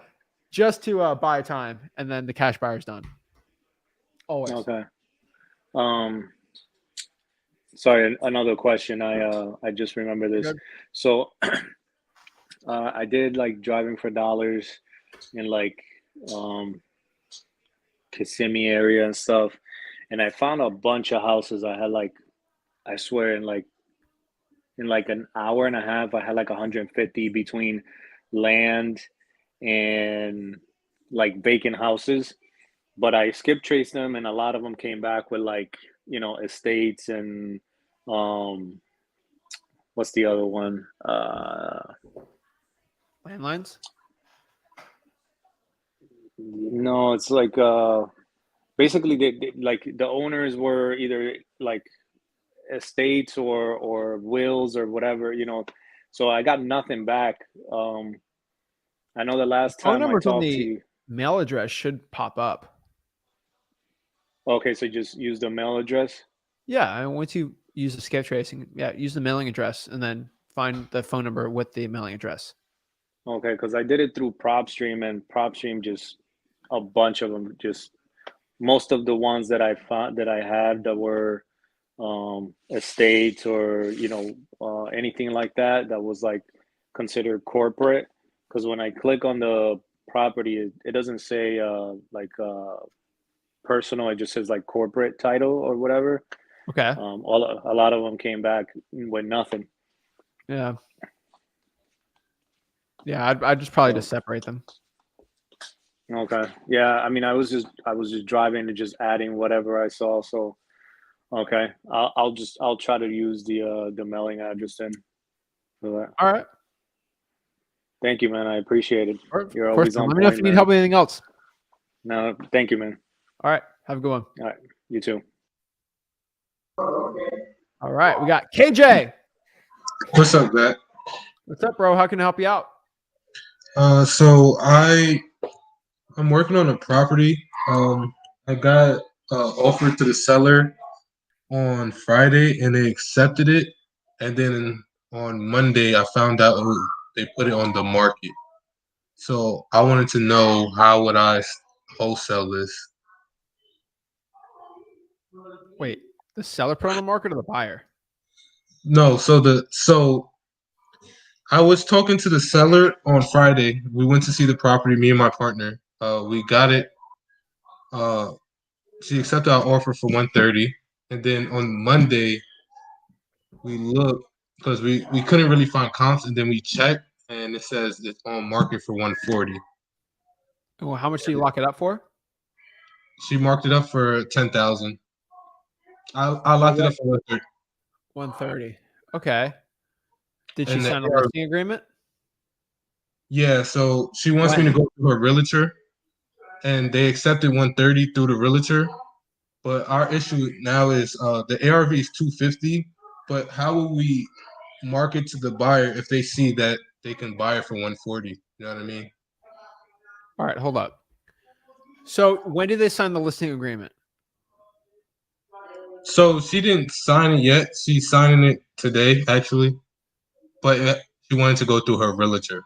buy time. And then the cash buyer's done. Always. Okay. Sorry, another question. I just remember this. Good. So I did like driving for dollars in like Kissimmee area and stuff, and I found a bunch of houses. I had like, I swear, in like an hour and a half, I had like 150 between land and like vacant houses. But I skip traced them, and a lot of them came back with like, you know, estates and what's the other one? Landlines? No, it's like basically like the owners were either like estates or wills or whatever, you know. So I got nothing back. I know the last Phone time I numbers on talked to the you. mail address should pop up. Okay, so just use the mail address. Yeah, and once you use the skip tracing, use the mailing address and then find the phone number with the mailing address. Okay, because I did it through PropStream, and PropStream just a bunch of them. Just most of the ones that I found that I had that were estates or, you know, anything like that was like considered corporate. Because when I click on the property, it doesn't say personal. It just says like corporate title or whatever. Okay. A lot of them came back with nothing. Yeah. Yeah, I'd just probably just separate them. Okay. Yeah, I mean, I was just driving and just adding whatever I saw. So, okay, I'll try to use the mailing address then for that. All right. Thank you, man. I appreciate it. You're Of course, always on let me know if point, you need man. help with anything else. No, thank you, man. All right. Have a good one. All right, you too. All right. We got KJ. What's up, Zach? What's up, bro? How can I help you out? So I'm working on a property. I got offered to the seller on Friday, and they accepted it. And then on Monday, I found out they put it on the market. So I wanted to know, how would I wholesale this? Wait, the seller put on the market or the buyer? No, so I was talking to the seller on Friday. We went to see the property, me and my partner. We got it. She accepted our offer for 130, and then on Monday we looked because we couldn't really find comps, and then we checked, and it says it's on market for 140. Well, how much do you lock it up for? She marked it up for 10,000. I locked it up for 130. 130. Okay. Did she And sign a the- listing agreement? Yeah, so she wants me When? to go to her realtor, and they accepted 130 through the realtor. But our issue now is the ARV is 250. But how will we market to the buyer if they see that they can buy it for 140? You know what I mean? All right, hold up. So when did they sign the listing agreement? So she didn't sign it yet. She's signing it today, actually. But she wanted to go through her realtor.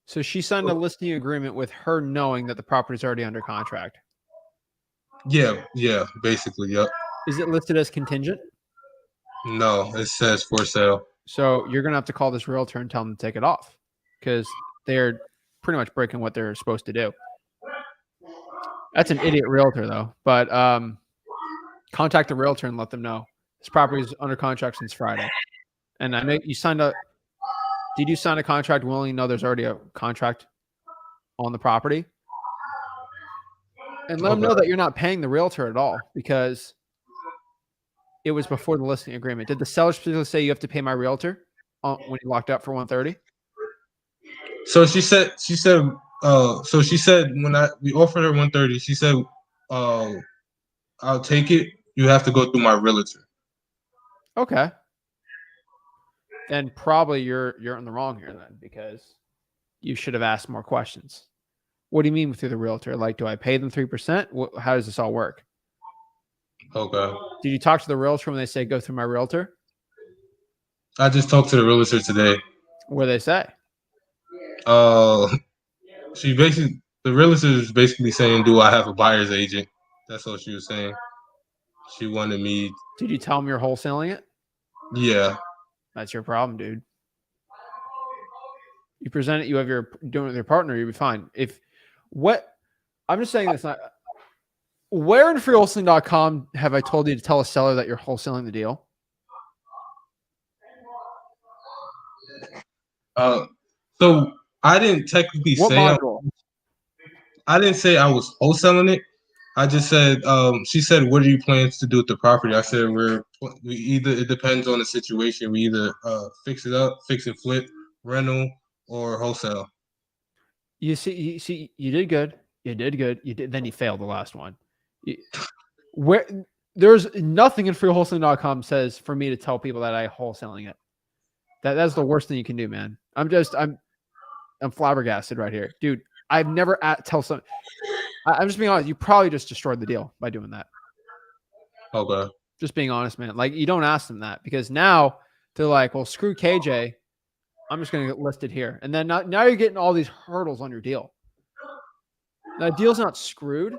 So she signed a listing agreement with her knowing that the property is already under contract. Yeah, basically, yep. Is it listed as contingent? No, it says for sale. So you're gonna have to call this realtor and tell them to take it off because they're pretty much breaking what they're supposed to do. That's an idiot realtor though. But contact the realtor and let them know this property is under contract since Friday. And I know you signed up. Did you sign a contract willingly? You know there's already a contract on the property. And let them know that you're not paying the realtor at all because it was before the listing agreement. Did the seller specifically say you have to pay my realtor when you locked up for 130? So she said when we offered her 130, she said, I'll take it. You have to go through my realtor. Okay. Then probably you're in the wrong here then because you should have asked more questions. What do you mean through the realtor? Like, do I pay them 3%? How does this all work? Okay. Did you talk to the realtor when they say go through my realtor? I just talked to the realtor today. What do they say? The realtor is basically saying, do I have a buyer's agent? That's all she was saying. She wanted me. Did you tell them you're wholesaling it? Yeah. That's your problem, dude. You present it, you have your doing it with your partner, you'll be fine. I'm just saying this. Where in freewholesaling.com have I told you to tell a seller that you're wholesaling the deal? So I didn't technically What say module? I didn't say I was wholesaling it. I just said she said, what are you plans to do with the property? I said we either, it depends on the situation. We either fix it up, fix and flip, rental, or wholesale. You did good. You did good. Then you failed the last one. There's nothing in freewholesaling.com says for me to tell people that I wholesaling it. That's the worst thing you can do, man. I'm flabbergasted right here, dude. I've never I'm just being honest. You probably just destroyed the deal by doing that. Okay. Just being honest, man. Like you don't ask them that because now they're like, well, screw KJ. I'm just going to get listed here. And then now you're getting all these hurdles on your deal. Now, the deal's not screwed.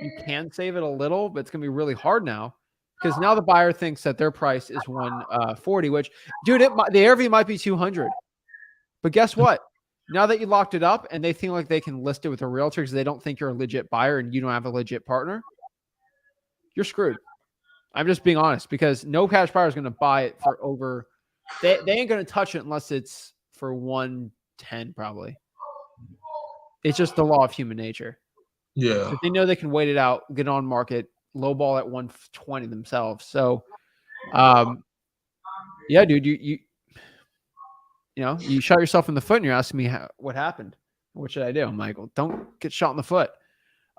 You can save it a little, but it's going to be really hard now because now the buyer thinks that their price is 140, which, dude, the ARV might be 200. But guess what? Now that you locked it up and they think like they can list it with a realtor because they don't think you're a legit buyer and you don't have a legit partner, you're screwed. I'm just being honest because no cash buyer is going to buy it for over. They ain't going to touch it unless it's for 110 probably. It's just the law of human nature. Yeah. If they know they can wait it out, get on market, lowball at 120 themselves. So, yeah, dude, you shot yourself in the foot and you're asking me what happened. What should I do? I'm like, well, don't get shot in the foot.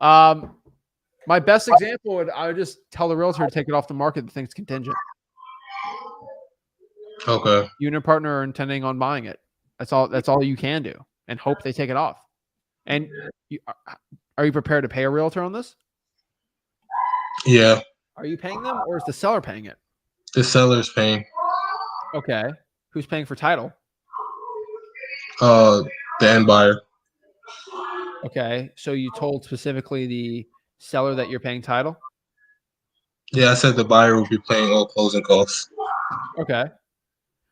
My best example I would just tell the realtor to take it off the market. The thing's contingent. Okay. You and your partner are intending on buying it. That's all you can do and hope they take it off. And are you prepared to pay a realtor on this? Yeah. Are you paying them or is the seller paying it? The seller's paying. Okay. Who's paying for title? The end buyer. Okay. So you told specifically the seller that you're paying title? Yeah, I said the buyer will be paying all closing costs. Okay.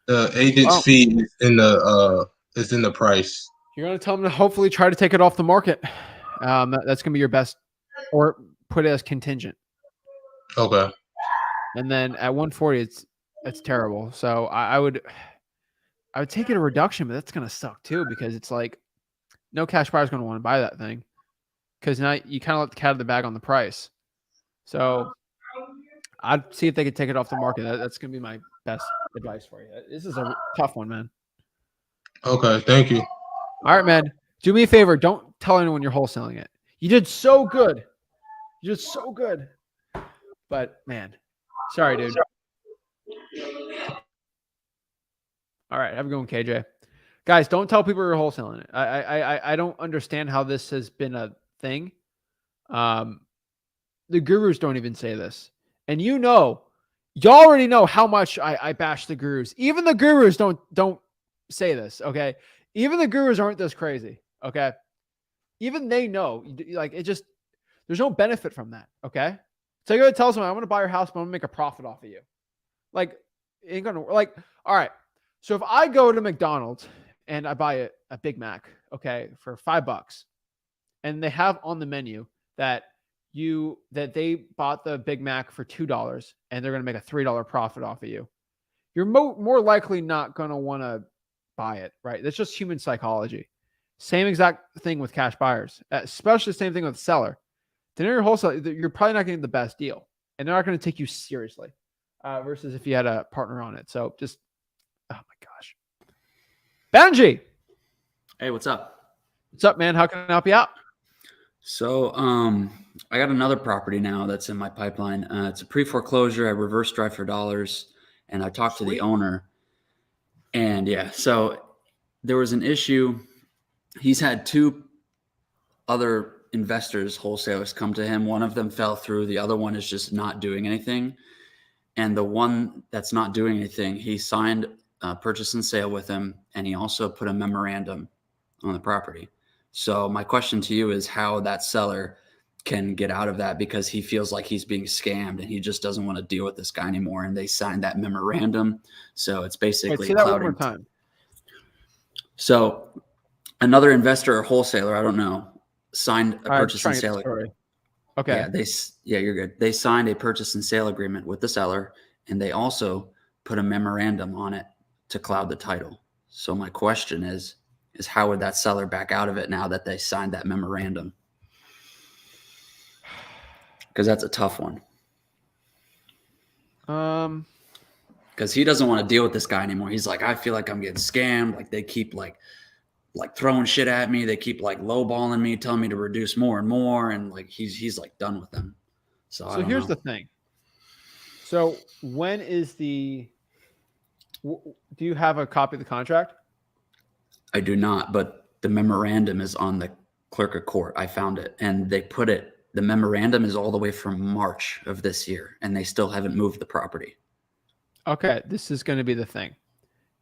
The agent's fee is in the price. You're going to tell them to hopefully try to take it off the market. That's going to be your best, or put it as contingent. Okay. And then at 140, it's terrible. So I would take it a reduction, but that's going to suck too because it's like no cash buyer is going to want to buy that thing because now you kind of let the cat out of the bag on the price. So I'd see if they could take it off the market. That's going to be my best advice for you. This is a tough one, man. Okay, thank you. All right, man. Do me a favor. Don't tell anyone you're wholesaling it. You did so good. You did so good. But, man, sorry, dude. All right, have a good one, KJ. Guys, don't tell people you're wholesaling it. I don't understand how this has been a thing. The gurus don't even say this. And y'all already know how much I bash the gurus. Even the gurus don't say this, okay? Even the gurus aren't this crazy, okay? Even they know, like, There's no benefit from that. Okay. So you go to tell someone, I want to buy your house, but I'm going to make a profit off of you. Like, it ain't going to work. Like, all right. So if I go to McDonald's and I buy a Big Mac, okay, for $5, and they have on the menu that they bought the Big Mac for $2 and they're going to make a $3 profit off of you, you're more likely not going to want to buy it, right? That's just human psychology. Same exact thing with cash buyers, especially the same thing with seller. Then you're wholesale, you're probably not getting the best deal, and they're not going to take you seriously versus if you had a partner on it. So just, oh my gosh. Benji. Hey, what's up? What's up, man? How can I help you out? So, I got another property now that's in my pipeline. It's a pre-foreclosure. I reverse drive for dollars, and I talked to the owner. And yeah, so there was an issue. He's had two other investors, wholesalers, come to him. One of them fell through. The other one is just not doing anything. And the one that's not doing anything, he signed a purchase and sale with him, and he also put a memorandum on the property. So my question to you is how that seller can get out of that, because he feels like he's being scammed and he just doesn't want to deal with this guy anymore. And they signed that memorandum. So it's basically say that one more time. So another investor or wholesaler, I don't know, signed a purchase and sale agreement. Okay. Yeah, you're good. They signed a purchase and sale agreement with the seller, and they also put a memorandum on it to cloud the title. So my question is how would that seller back out of it now that they signed that memorandum? Because that's a tough one. Because he doesn't want to deal with this guy anymore. He's like, I feel like I'm getting scammed. Like they keep like throwing shit at me. They keep like lowballing me, telling me to reduce more and more. And like, he's like done with them. So here's the thing. So when is do you have a copy of the contract? I do not, but the memorandum is on the clerk of court. I found it, and they put it, the memorandum is all the way from March of this year, and they still haven't moved the property. Okay. This is going to be the thing.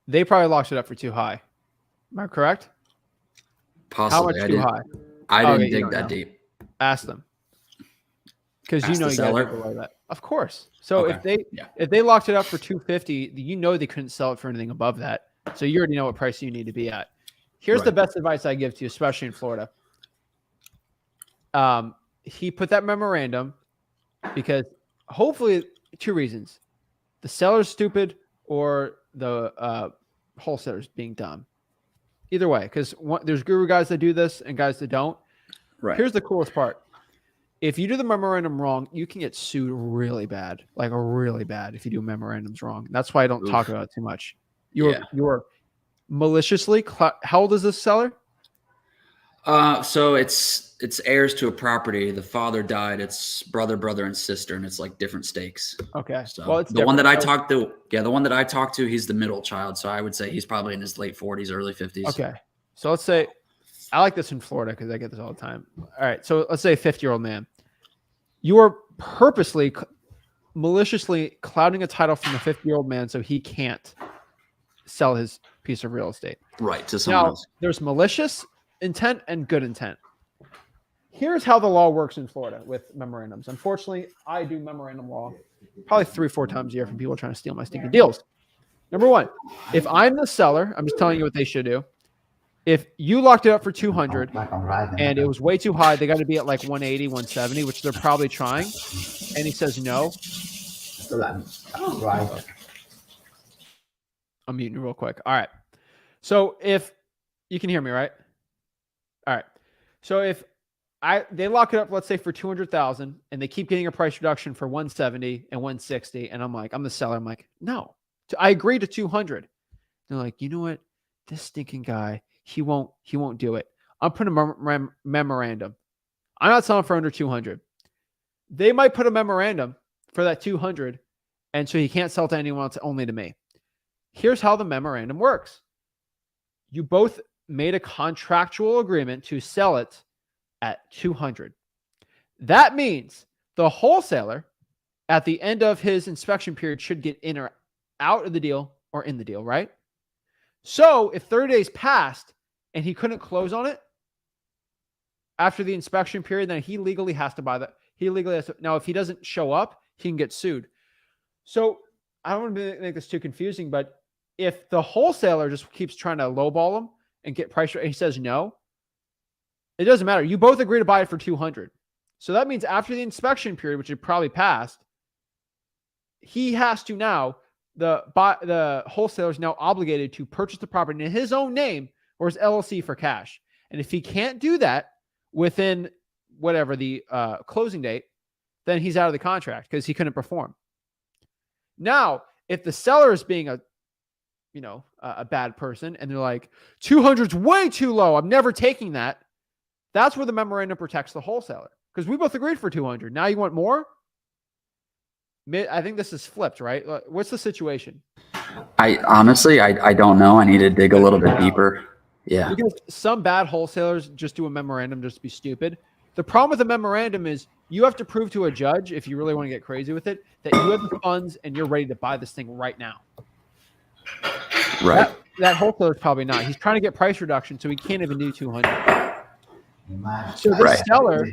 They probably locked it up for too high. Am I correct? Possibly. How much too high? I didn't dig that deep. Ask them. Because you know you got to below that. Of course. So Okay. if they locked it up for 250, you know they couldn't sell it for anything above that. So you already know what price you need to be at. Here's the best advice I give to you, especially in Florida. He put that memorandum because hopefully 2 reasons. The seller's stupid or the wholesaler's being dumb. Either way, because there's guru guys that do this and guys that don't. Right. Here's the coolest part. If you do the memorandum wrong, you can get sued really bad, like really bad if you do memorandums wrong. That's why I don't talk about it too much. You're maliciously, how old is this seller? So it's heirs to a property. The father died. It's brother, and sister, and it's like different stakes. Okay. So well, it's the one that I talked to, he's the middle child. So I would say he's probably in his late 40s, early 50s. Okay. So let's say, I like this in Florida because I get this all the time. All right. So let's say a 50-year-old man. You are purposely, maliciously clouding a title from the 50-year-old man so he can't sell his piece of real estate. Right. To someone else. There's malicious intent and good intent. Here's how the law works in Florida with memorandums. Unfortunately, I do memorandum law probably 3-4 times a year from people trying to steal my stinking deals. Number one, if I'm the seller, I'm just telling you what they should do. If you locked it up for 200 and it was way too high, they got to be at like 180, 170, which they're probably trying. And he says no. I'm muting you real quick. All right. So if you can hear me, right? All right. So if they lock it up, let's say for 200,000 and they keep getting a price reduction for 170 and 160. And I'm the seller. I'm like, no, I agree to 200. They're like, you know what? This stinking guy, he won't do it. I'm putting a memorandum. I'm not selling for under 200. They might put a memorandum for that 200. And so he can't sell to anyone else, only to me. Here's how the memorandum works. You both made a contractual agreement to sell it at 200. That means the wholesaler at the end of his inspection period should get in or out of the deal or in the deal, right? So if 30 days passed and he couldn't close on it, after the inspection period, then he legally has to buy that. He legally has to. Now, if he doesn't show up, he can get sued. So I don't want to make this too confusing, but if the wholesaler just keeps trying to lowball him and get price, and he says no, it doesn't matter. You both agree to buy it for 200. So that means after the inspection period, which had probably passed, he has to now, the wholesaler is now obligated to purchase the property in his own name or his LLC for cash. And if he can't do that within whatever the closing date, then he's out of the contract because he couldn't perform. Now, if the seller is being a bad person and they're like, 200's way too low, I'm never taking that. That's where the memorandum protects the wholesaler, because we both agreed for 200. Now you want more? I think this is flipped, right? What's the situation? I honestly don't know. I need to dig a little bit deeper. Yeah. Because some bad wholesalers just do a memorandum just to be stupid. The problem with a memorandum is you have to prove to a judge, if you really want to get crazy with it, that you have the funds and you're ready to buy this thing right now. Right. That wholesaler is probably not. He's trying to get price reduction, so he can't even do 200. So this seller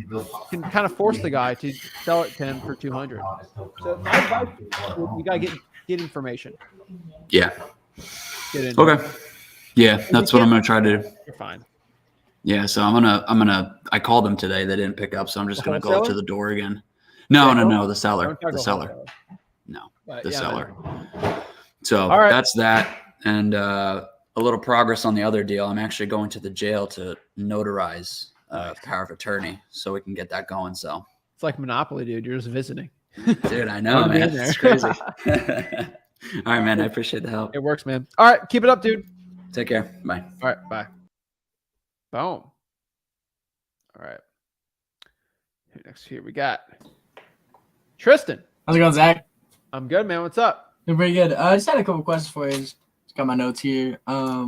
can kind of force the guy to sell it to him for 200. So my advice is you gotta get information. Yeah. Get in. Okay. Yeah, that's what I'm gonna try to do. You're fine. Yeah, so I called them today. They didn't pick up, so I'm just gonna go up to the door again. No, the seller. The seller. No, the seller. So that's that. And a little progress on the other deal. I'm actually going to the jail to notarize power of attorney so we can get that going. So it's like Monopoly, dude. You're just visiting. Dude, I know, man. It's crazy. All right, man. I appreciate the help. It works, man. All right. Keep it up, dude. Take care. Bye. All right. Bye. Boom. All right. Next here we got Tristan. How's it going, Zach? I'm good, man. What's up? Doing pretty good. I just had a couple questions for you. Just got my notes here. I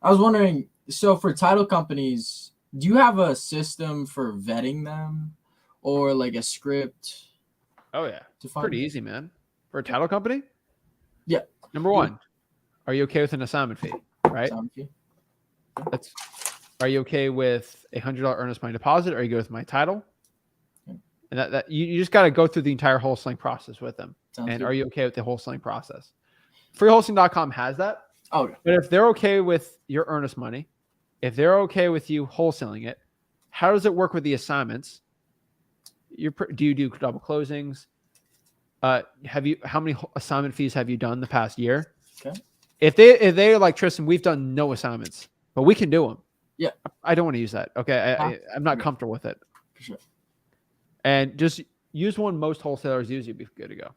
was wondering, so for title companies, do you have a system for vetting them or like a script? Oh, yeah. It's pretty easy, man. For a title company? Yeah. Number one, are you okay with an assignment fee? Right? Assignment fee. Are you okay with $100 earnest money deposit? Or are you good with my title? And that you just got to go through the entire wholesaling process with them. Sounds good. Are you okay with the wholesaling process? Freewholesaling.com has that. Okay. But if they're okay with your earnest money, if they're okay with you wholesaling it, how does it work with the assignments? Do you do double closings? How many assignment fees have you done the past year? Okay. If they're like, Tristan, we've done no assignments, but we can do them. Yeah. I don't want to use that. Okay. I'm not comfortable with it. For sure. And just use one most wholesalers use. You'd be good to go.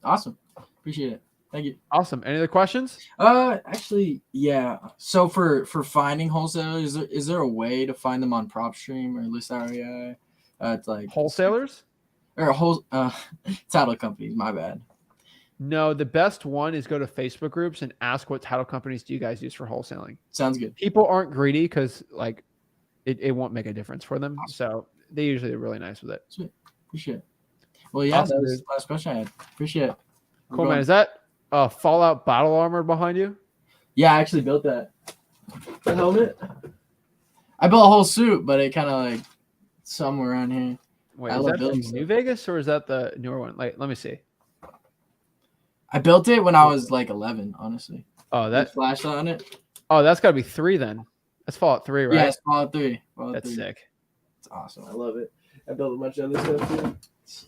Awesome. Appreciate it. Thank you. Awesome. Any other questions? Actually, yeah. So for finding wholesalers, is there a way to find them on PropStream or List REI? It's like Wholesalers or title companies. My bad. No, the best one is go to Facebook groups and ask what title companies do you guys use for wholesaling. Sounds good. People aren't greedy because like it won't make a difference for them. Awesome. So they usually are really nice with it. Sweet. Appreciate it. Well, yeah, Awesome, that was dude. the last question I had. Appreciate it. Cool, man. Is that a Fallout battle armor behind you? Yeah, I actually built that. The helmet. I built a whole suit, but it kind of like somewhere around here. Wait, is that from New Vegas or is that the newer one? Like, let me see. I built it when I was like 11, honestly. Oh, that flashed on it. Oh, that's got to be 3 then. That's Fallout 3, right? Yeah, it's Fallout 3. That's sick. It's awesome. I love it. I built a bunch of other stuff too.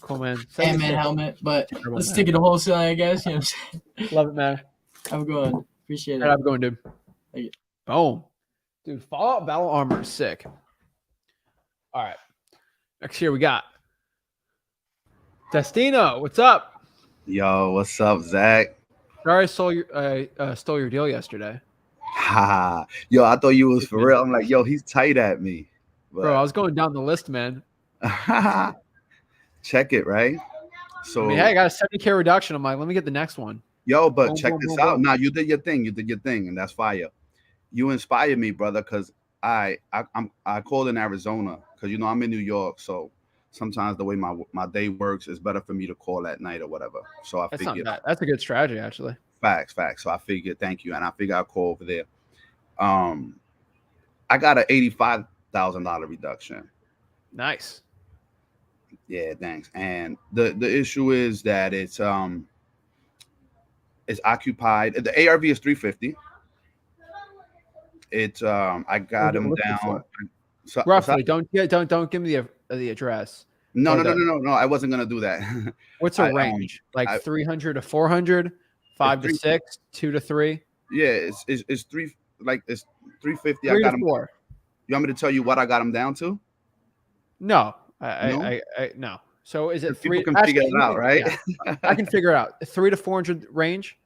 Cool, man. Ant-Man helmet, but let's stick it to wholesaling, I guess. You know what I'm saying? Love it, man. I'm going. Appreciate it. All right, I'm going, dude. Thank you. Boom. Dude, Fallout battle armor is sick. All right. Next here we got Destino. What's up? Yo, what's up, Zach? Sorry, I stole your deal yesterday. Ha! Yo, I thought you was for real. I'm like, yo, he's tight at me. But... Bro, I was going down the list, man. Check it, right? So, I mean, hey, I got a 70K reduction. I'm like, let me get the next one. Yo, but boom, check boom, this boom, out. boom. Now you did your thing. You did your thing, and that's fire. You inspired me, brother, because I called in Arizona because I'm in New York, so sometimes the way my day works is better for me to call at night or whatever. So I That's figured not bad. That's a good strategy, actually. facts. So I figured, thank you, and I figured I'll call over there. I got an $1,000 reduction. Nice. Yeah, thanks. And the issue is that it's occupied. The ARV is 350. It's I got What's it him listed down. for? So, what's that? Roughly. Don't give me the address. No, But, no, no, no, no, no. I wasn't gonna do that. What's a I range? Like I 300 to 400, 5 to three, 6, 2 to 3, yeah, it's three, like it's 350. I 3 to got him. 4. You want me to tell you what I got him down to? No, No, no. So is it people 3? can figure Actually, it out, right? yeah, I can figure it out. 3 to 400 range.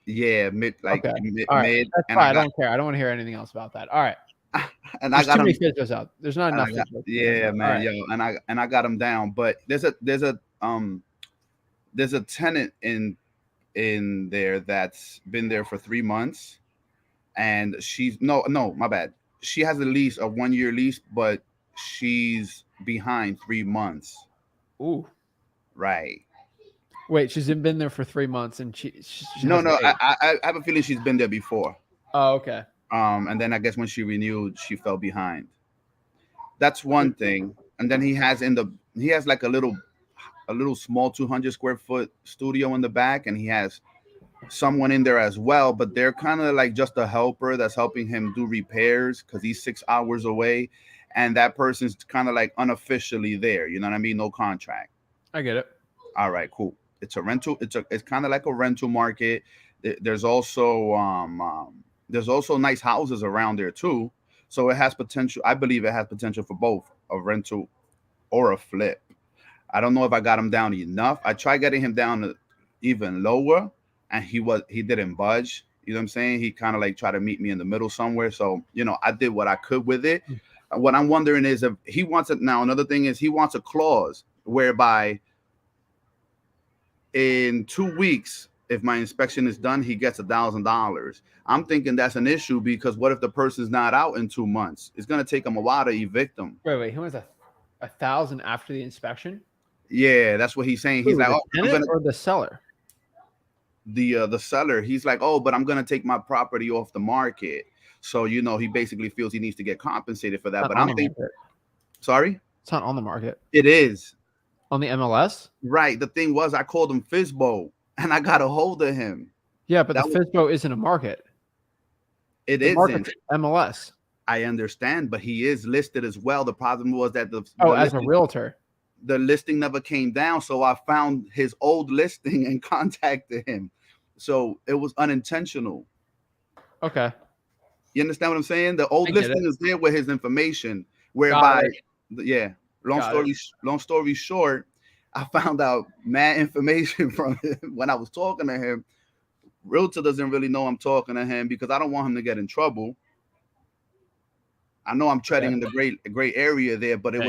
Yeah, mid, like Okay. mid, All right. mid, That's and fine. I don't care. I don't want to hear anything else about that. All right. I There's got too him. many physios out. There's not And enough I got, physios. yeah, All man, right. yo, and I got him down. But there's a tenant in there that's been there for 3 months, and she's no, my bad. She has a 1-year lease, but she's behind 3 months. Ooh. Right. Wait, she's been there for 3 months and she No, hasn't no, paid. I have a feeling she's been there before. Oh, okay. And then I guess when she renewed, she fell behind. That's one thing. And then he has like a little small 200 square foot studio in the back, and he has someone in there as well, but they're kind of like just a helper that's helping him do repairs because he's 6 hours away, and that person's kind of like unofficially there. You know what I mean? No contract. I get it. All right, cool. It's a rental. It's kind of like a rental market. There's also nice houses around there too. So it has potential. I believe it has potential for both a rental or a flip. I don't know if I got him down enough. I tried getting him down to even lower, and he didn't budge. You know what I'm saying? He kind of like tried to meet me in the middle somewhere. So, I did what I could with it. What I'm wondering is if he wants it now. Another thing is he wants a clause whereby in 2 weeks, if my inspection is done, he gets $1,000. I'm thinking that's an issue because what if the person's not out in 2 months? It's gonna take him a while to evict them. Wait. He wants a thousand after the inspection? Yeah, that's what he's saying. He's Who, like, the oh, I'm tenant gonna or the seller? the seller. He's like, oh, but I'm gonna take my property off the market. So he basically feels he needs to get compensated for that. Not But on I'm the thinking, market. sorry, It's not on the market. it is. On the MLS? Right. The thing was, I called him Fizbo, and I got a hold of him. Yeah, but That the was- FISBO isn't a market. It The isn't. market's MLS. I understand, but he is listed as well. The problem was that the As a listing, realtor. the listing never came down, so I found his old listing and contacted him. So it was unintentional. Okay. You understand what I'm saying? The old I get listing it. is there with his information, whereby, yeah. Long Got story short, I found out mad information from him when I was talking to him. Realtor doesn't really know I'm talking to him because I don't want him to get in trouble. I know I'm treading in the great area there, but it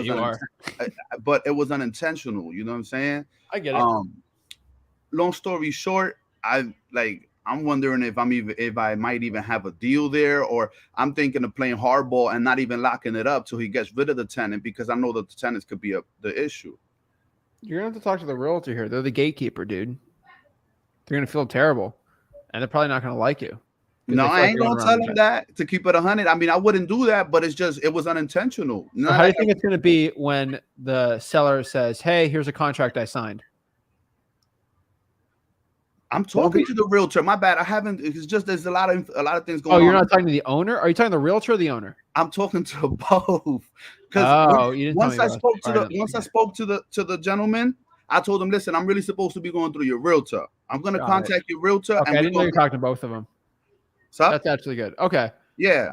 was unintentional. You know what I'm saying? I get it. Long story short, I'm wondering if I might even have a deal there, or I'm thinking of playing hardball and not even locking it up till he gets rid of the tenant because I know that the tenants could be the issue. You're gonna have to talk to the realtor here. They're the gatekeeper, dude. They're gonna feel terrible, and they're probably not gonna like you. No, I ain't gonna tell him that to keep it 100. I mean, I wouldn't do that, but it was unintentional. So how do you think it's gonna be when the seller says, "Hey, here's a contract I signed"? I'm talking to the realtor. My bad. I haven't. It's just there's a lot of things going on. Oh, you're not talking to the owner? Are you talking to the realtor or the owner? I'm talking to both. Because once I spoke to the gentleman, I told him, listen, I'm really supposed to be going through your realtor. I'm gonna contact your realtor. Okay, I didn't know you're talking to both of them. So that's actually good. Okay. Yeah.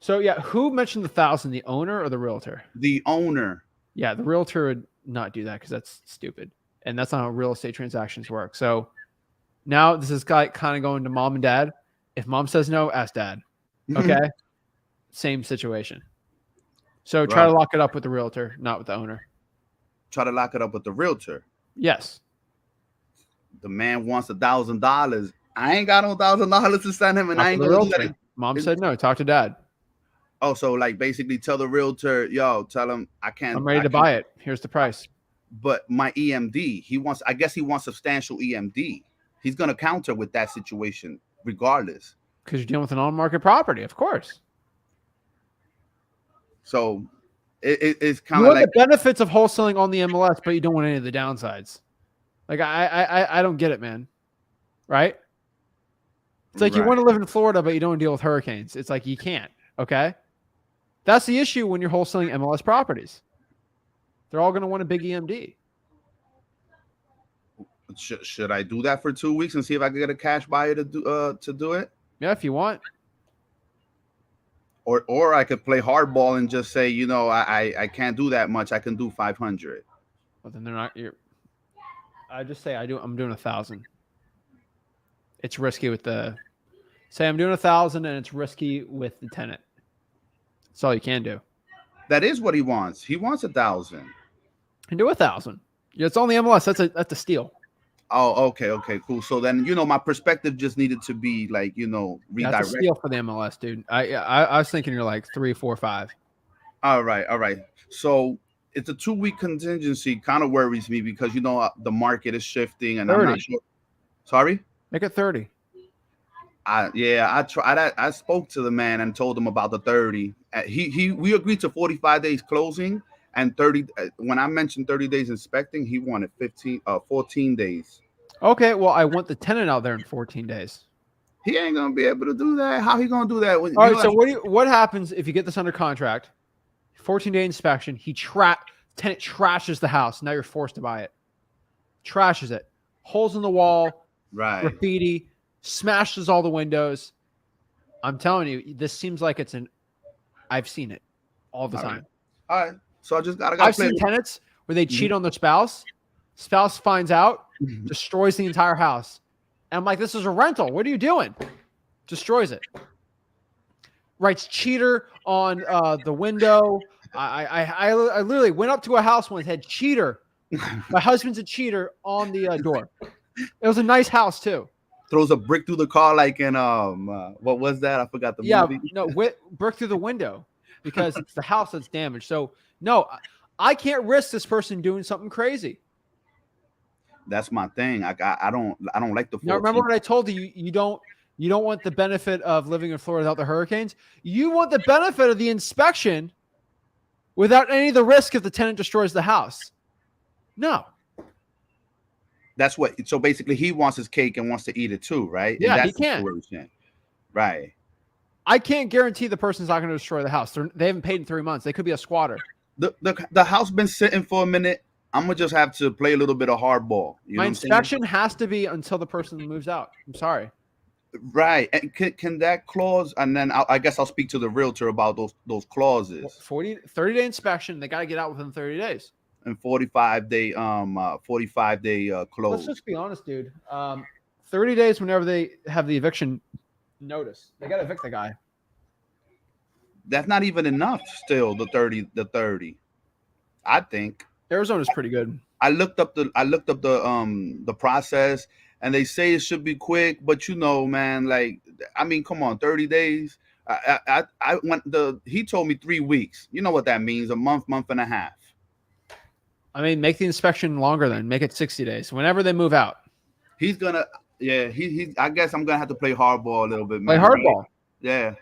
So yeah, who mentioned the 1,000? The owner or the realtor? The owner. Yeah, the realtor would not do that because that's stupid, and that's not how real estate transactions work. So now this is kind of going to mom and dad. If mom says no, ask dad. Okay. Same situation. So try to lock it up with the realtor, not with the owner. Try to lock it up with the realtor. Yes. The man wants $1,000. I ain't got no $1,000 to send him, and I ain't gonna do that. Mom said no. Talk to dad. Oh, so like basically tell the realtor, yo, tell him I can't. I'm ready to buy it. Here's the price. But my EMD, I guess he wants substantial EMD. He's gonna counter with that situation regardless. Because you're dealing with an on-market property, of course. So it's You kind of want like the benefits of wholesaling on the MLS, but you don't want any of the downsides. Like I don't get it, man. Right? It's like you want to live in Florida, but you don't deal with hurricanes. It's like you can't. Okay. That's the issue when you're wholesaling MLS properties. They're all going to want a big EMD. Should I do that for 2 weeks and see if I can get a cash buyer to do it? Yeah, if you want. Or I could play hardball and just say, you know, I can't do that much. I can do 500. But then they're not. I just say I'm doing 1,000. It's risky with the. Say I'm doing 1,000 and it's risky with the tenant. That's all you can do. That is what he wants. He wants 1,000. And do 1,000. Yeah, it's on the MLS. That's a steal. Oh, okay, cool. So then, you know, my perspective just needed to be like, you know, redirect. That's a steal for the MLS, dude. I was thinking you're like 3, 4, 5. All right. So it's a 2-week contingency. Kind of worries me because, you know, the market is shifting and 30. I'm not sure. Sorry? Make it 30. I spoke to the man and told him about the 30. We agreed to 45 days closing and 30. When I mentioned 30 days inspecting, he wanted 14 days. Okay, well, I want the tenant out there in 14 days. He ain't gonna be able to do that. How he gonna do that? All right. So what happens if you get this under contract? 14-day inspection. Tenant trashes the house. Now you're forced to buy it. Trashes it. Holes in the wall. Right. Graffiti. Smashes all the windows. I'm telling you, this seems like I've seen it all the time. All right. So I just gotta. I've seen tenants where they cheat on their spouse. Spouse finds out, destroys the entire house. And I'm like, this is a rental. What are you doing? Destroys it. Writes cheater on the window. I literally went up to a house once, had cheater. My husband's a cheater on the door. It was a nice house too. Throws a brick through the car like in what was that? I forgot the movie. No, brick through the window because it's the house that's damaged. So no, I can't risk this person doing something crazy. That's my thing. I don't like the. Now remember what I told you? You don't want the benefit of living in Florida without the hurricanes. You want the benefit of the inspection without any of the risk if the tenant destroys the house. No. That's what. So basically, he wants his cake and wants to eat it too, right? Yeah, he can. Right. I can't guarantee the person's not going to destroy the house. They haven't paid in 3 months. They could be a squatter. The house been sitting for a minute. I'm gonna just have to play a little bit of hardball. My inspection has to be until the person moves out. I'm sorry. Right. And can that clause, and then I guess I'll speak to the realtor about those clauses. 30-day inspection. They got to get out within 30 days. And 45-day close. Let's just be honest, dude. 30 days whenever they have the eviction notice. They got to evict the guy. That's not even enough still, the 30. I think. Arizona's pretty good. I looked up the process and they say it should be quick, but you know, man, like, I mean, come on, 30 days. He told me 3 weeks. You know what that means? A month and a half. I mean, make the inspection longer then. Make it 60 days. Whenever they move out. He's gonna, I guess I'm gonna have to play hardball a little bit, man. Play hardball. Right? Yeah.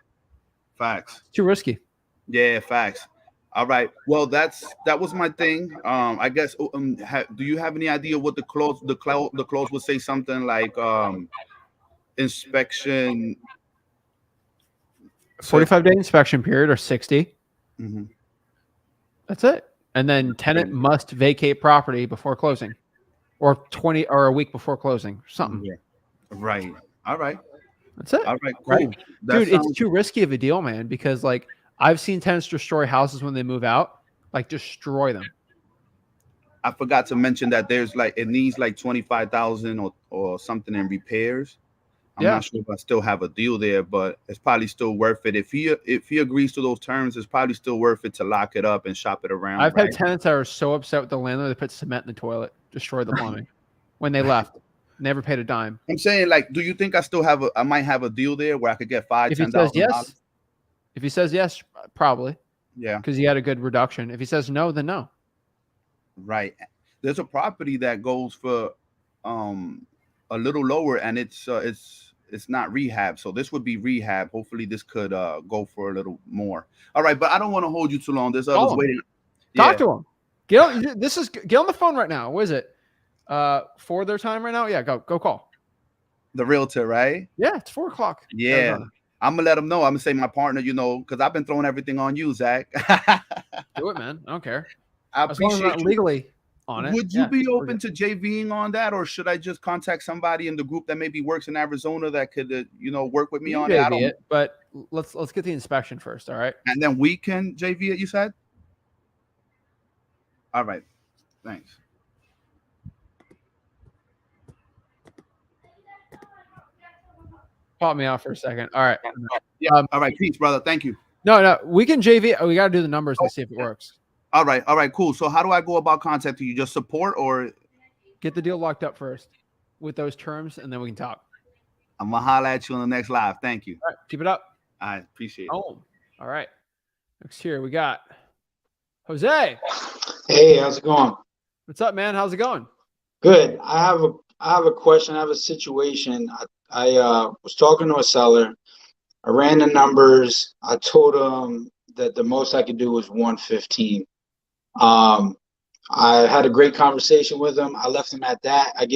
Facts. It's too risky. Yeah, facts. All right. Well, that was my thing. I guess. Do you have any idea what the clause would say? Something like inspection. 45-day inspection period or 60. Mm-hmm. That's it. And then tenant must vacate property before closing, or 20 or a week before closing. Something. Yeah. Right. All right. That's it. All right. Cool. Right? Dude, it's too risky of a deal, man. Because like I've seen tenants destroy houses when they move out, like destroy them. I forgot to mention that there's like it needs like 25,000 or something in repairs. I'm not sure if I still have a deal there, but it's probably still worth it. If he agrees to those terms, it's probably still worth it to lock it up and shop it around. I've had tenants that are so upset with the landlord they put cement in the toilet, destroyed the plumbing when they left. Never paid a dime. I'm saying, like, do you think I might have a deal there where I could get $5,000, if he says yes, if he says yes, probably. Yeah. Because he had a good reduction. If he says no, then no. Right. There's a property that goes for a little lower, and it's it's not rehab. So this would be rehab. Hopefully this could go for a little more. All right, but I don't want to hold you too long. There's others waiting. Talk to him. Get on the phone right now. What is it? For their time right now? Yeah, go call. The realtor, right? Yeah, it's 4 o'clock. Yeah. Arizona. I'm gonna let them know. I'm gonna say my partner, because I've been throwing everything on you, Zach. Do it, man. I don't care. I As long as appreciate I'm not you. legally on it. Would you be open to JVing on that, or should I just contact somebody in the group that maybe works in Arizona that could, work with me on it? I don't. But let's get the inspection first. All right. And then we can JV it. You said. All right. Thanks. Pop me out for a second. All right. Yeah. All right. Peace, brother. Thank you. No, we can JV. We got to do the numbers and see if it works. All right. Cool. So how do I go about contacting you? Just support or get the deal locked up first with those terms, and then we can talk. I'm gonna holler at you on the next live. Thank you. All right, keep it up. I appreciate it. Oh, all right. Next here we got Jose. Hey, how's it going? What's up, man? How's it going? Good. I have a question. I have a situation. I was talking to a seller. I ran the numbers. I told him that the most I could do was 115. I had a great conversation with him. I left him at that. I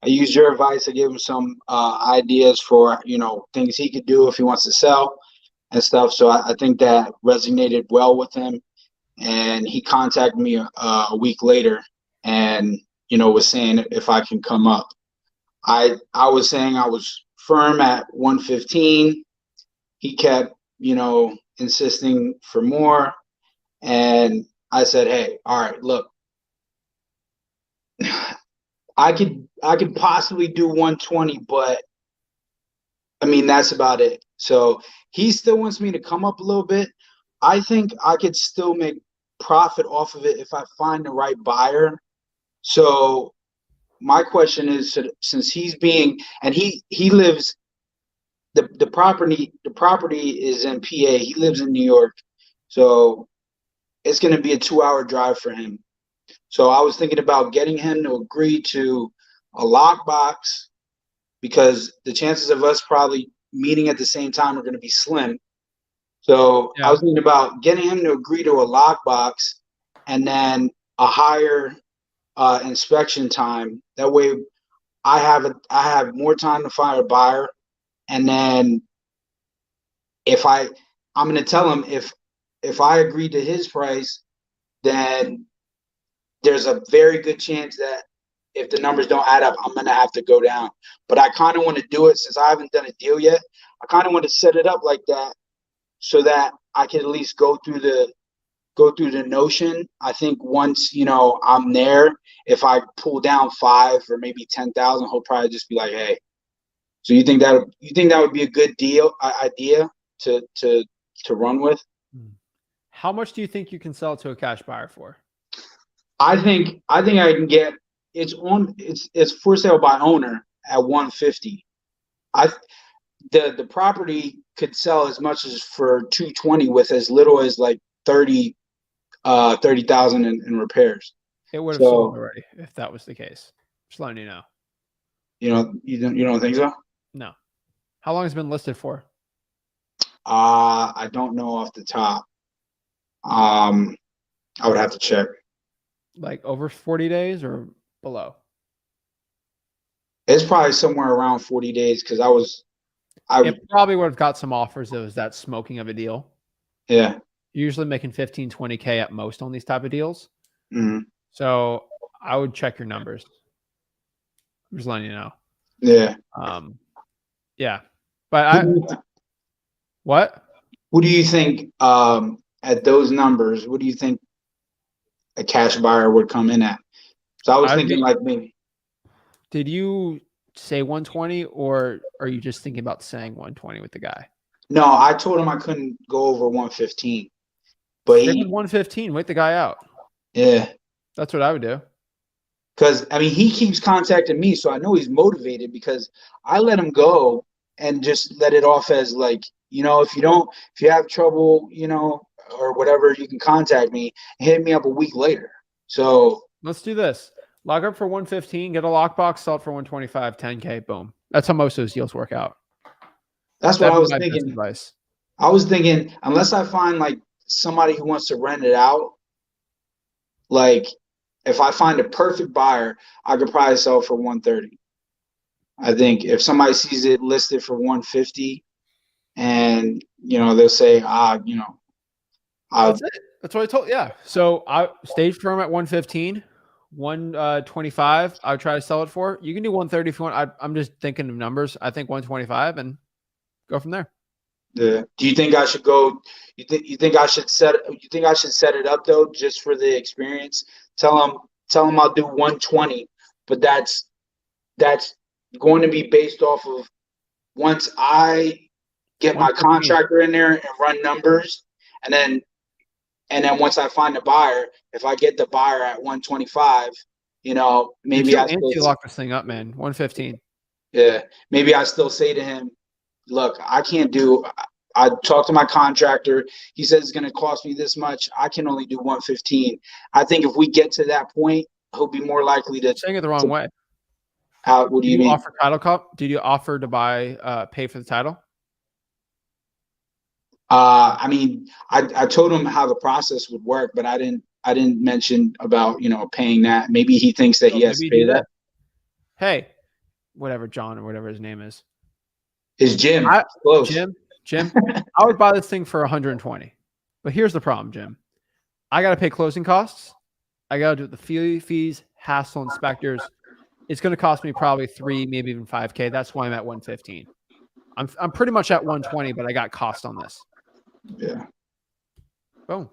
used your advice. I gave him some ideas for, things he could do if he wants to sell and stuff. So I think that resonated well with him. And he contacted me a week later and, was saying if I can come up. I was saying I was firm at 115. He kept, insisting for more. And I said, hey, all right, look, I could possibly do 120, but I mean, that's about it. So he still wants me to come up a little bit. I think I could still make profit off of it if I find the right buyer. So my question is, since he lives, the property is in PA. He lives in New York. So it's going to be a 2-hour drive for him. So I was thinking about getting him to agree to a lockbox because the chances of us probably meeting at the same time are going to be slim. So I was thinking about getting him to agree to a lockbox and then a higher inspection time. That way I have more time to find a buyer. And then I'm going to tell him if I agree to his price, then there's a very good chance that if the numbers don't add up, I'm going to have to go down. But I kind of want to do it since I haven't done a deal yet. I kind of want to set it up like that so that I can at least go through the notion. I think once, I'm there, if I pull down 5 or maybe 10,000, he'll probably just be like, hey. So you think that would be a good idea to run with? How much do you think you can sell to a cash buyer for? I think I can get it's for sale by owner at 150. The property could sell as much as for 220 with as little as like 30,000 in repairs. It would have sold already if that was the case. Just letting you know. You don't think so? No. How long has it been listed for? I don't know off the top. I would have to check. Like over 40 days or below? It's probably somewhere around 40 days because it probably would have got some offers. It was that smoking of a deal. Yeah. You're usually making 15, 20K at most on these type of deals. Mm-hmm. So I would check your numbers. I'm just letting you know. Yeah. Yeah. But what? What do you think at those numbers? What do you think a cash buyer would come in at? So I was thinking like maybe. Did you say 120 or are you just thinking about saying 120 with the guy? No, I told him I couldn't go over 115. But 115, wait the guy out. Yeah. That's what I would do. Because he keeps contacting me, so I know he's motivated because I let him go and just let it off as like, if you have trouble, or whatever, you can contact me and hit me up a week later. So let's do this. Log up for 115, get a lockbox, sell it for 125, 10K, boom. That's how most of those deals work out. That's what That'd I be was my best thinking. advice. I was thinking, unless I find like somebody who wants to rent it out, like if I find a perfect buyer, I could probably sell for 130. I think if somebody sees it listed for 150 and they'll say, That's it. That's what I told. Yeah. So I stage firm at 115, 125. I would try to sell it for. You can do 130 if you want. I'm just thinking of numbers. I think 125 and go from there. Do you think I should go? You think I should set? You think I should set it up though, just for the experience? Tell them I'll do 120, but that's going to be based off of once I get my 115. contractor in there and run numbers, and then once I find a buyer, if I get the buyer at 125, maybe I You still lock this thing up, man. 115. yeah, maybe I still say to him, look, I can't do. I talked to my contractor. He says it's going to cost me this much. I can only do 115. I think if we get to that point, he'll be more likely to. You're saying it the wrong way. What do you mean? Offer title comp? Did you offer to buy, pay for the title? I mean, I told him how the process would work, but I didn't mention about paying that. Maybe he thinks that he has to pay that. Hey, whatever, John or whatever his name is. Is Jim close? Jim, I would buy this thing for 120. But here's the problem, Jim. I got to pay closing costs. I got to do the fees, hassle inspectors. It's going to cost me probably 3, maybe even 5K. That's why I'm at 115. I'm pretty much at 120, but I got cost on this. Yeah. Boom.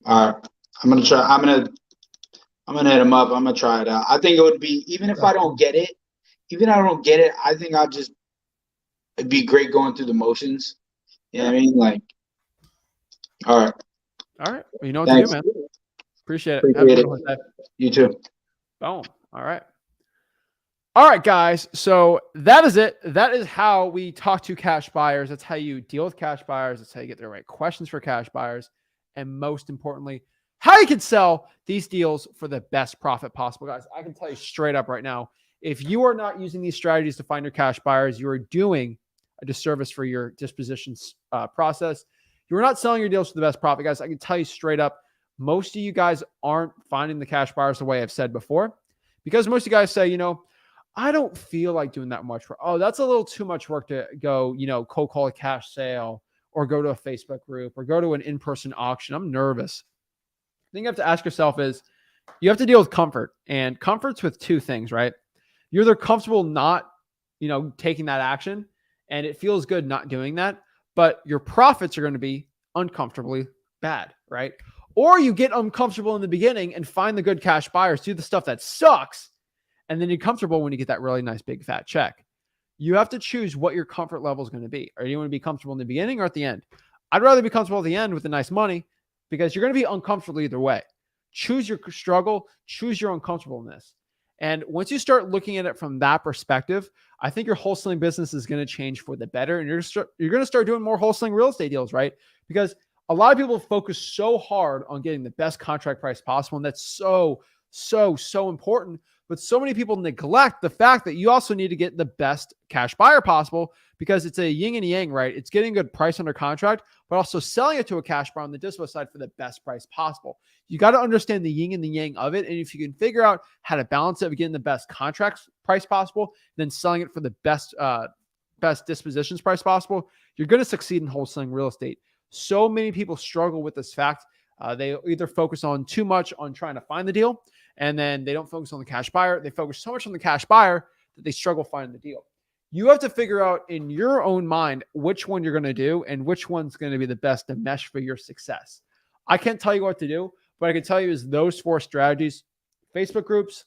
All right. I'm gonna try. I'm gonna hit him up. I'm gonna try it out. I think it would be, even if I don't get it, I think it'd be great going through the motions. You know what I mean? Like, all right. All right. Well, you know what to do, man. Appreciate it. Have a good one, Jose. You too. Boom. All right. All right, guys. So that is it. That is how we talk to cash buyers. That's how you deal with cash buyers. That's how you get the right questions for cash buyers. And most importantly, how you can sell these deals for the best profit possible. Guys, I can tell you straight up right now, if you are not using these strategies to find your cash buyers, you are doing a disservice for your dispositions process. You are not selling your deals for the best profit. Guys, I can tell you straight up, most of you guys aren't finding the cash buyers the way I've said before, because most of you guys say, I don't feel like doing that much work. Oh, that's a little too much work to go, cold call a cash sale or go to a Facebook group or go to an in-person auction. I'm nervous. The thing you have to ask yourself is you have to deal with comfort, and comfort's with two things, right? You're either comfortable not, taking that action and it feels good not doing that, but your profits are going to be uncomfortably bad, right? Or you get uncomfortable in the beginning and find the good cash buyers, do the stuff that sucks, and then you're comfortable when you get that really nice big fat check. You have to choose what your comfort level is going to be. Or do you want to be comfortable in the beginning or at the end? I'd rather be comfortable at the end with the nice money, because you're going to be uncomfortable either way. Choose your struggle, choose your uncomfortableness. And once you start looking at it from that perspective, I think your wholesaling business is going to change for the better. And you're going to start doing more wholesaling real estate deals, right? Because a lot of people focus so hard on getting the best contract price possible. And that's so important. But so many people neglect the fact that you also need to get the best cash buyer possible, because it's a yin and yang, right? It's getting a good price under contract, but also selling it to a cash buyer on the dispo side for the best price possible. You got to understand the yin and the yang of it. And if you can figure out how to balance it with getting the best contract price possible, then selling it for the best dispositions price possible, you're going to succeed in wholesaling real estate. So many people struggle with this fact. They either focus on too much on trying to find the deal, and then they don't focus on the cash buyer. They focus so much on the cash buyer that they struggle finding the deal. You have to figure out in your own mind which one you're going to do and which one's going to be the best to mesh for your success. I can't tell you what to do, but I can tell you is those 4 strategies: Facebook groups,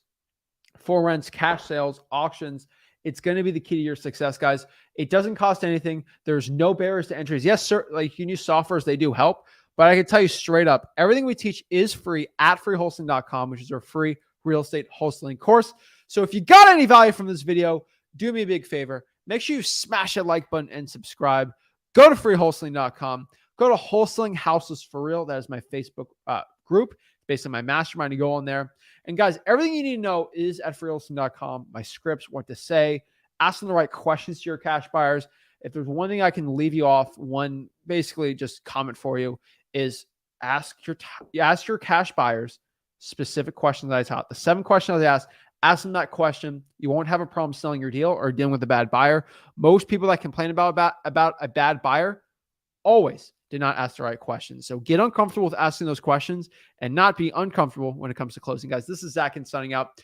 for rents, cash sales, auctions. It's going to be the key to your success, guys. It doesn't cost anything. There's no barriers to entries. Yes, sir. Like, you can use softwares, they do help. But I can tell you straight up, everything we teach is free at freewholesaling.com, which is our free real estate wholesaling course. So if you got any value from this video, do me a big favor. Make sure you smash that like button and subscribe. Go to freewholesaling.com. Go to Wholesaling Houses for Real. That is my Facebook group. basically my mastermind. You go on there. And guys, everything you need to know is at freewholesaling.com. My scripts, what to say, asking the right questions to your cash buyers. If there's one thing I can leave you off, one basically just comment for you is ask your cash buyers specific questions that I taught. The 7 questions I ask them that question. You won't have a problem selling your deal or dealing with a bad buyer. Most people that complain about a bad buyer always did not ask the right questions. So get uncomfortable with asking those questions and not be uncomfortable when it comes to closing. Guys, this is Zach Ginn signing out.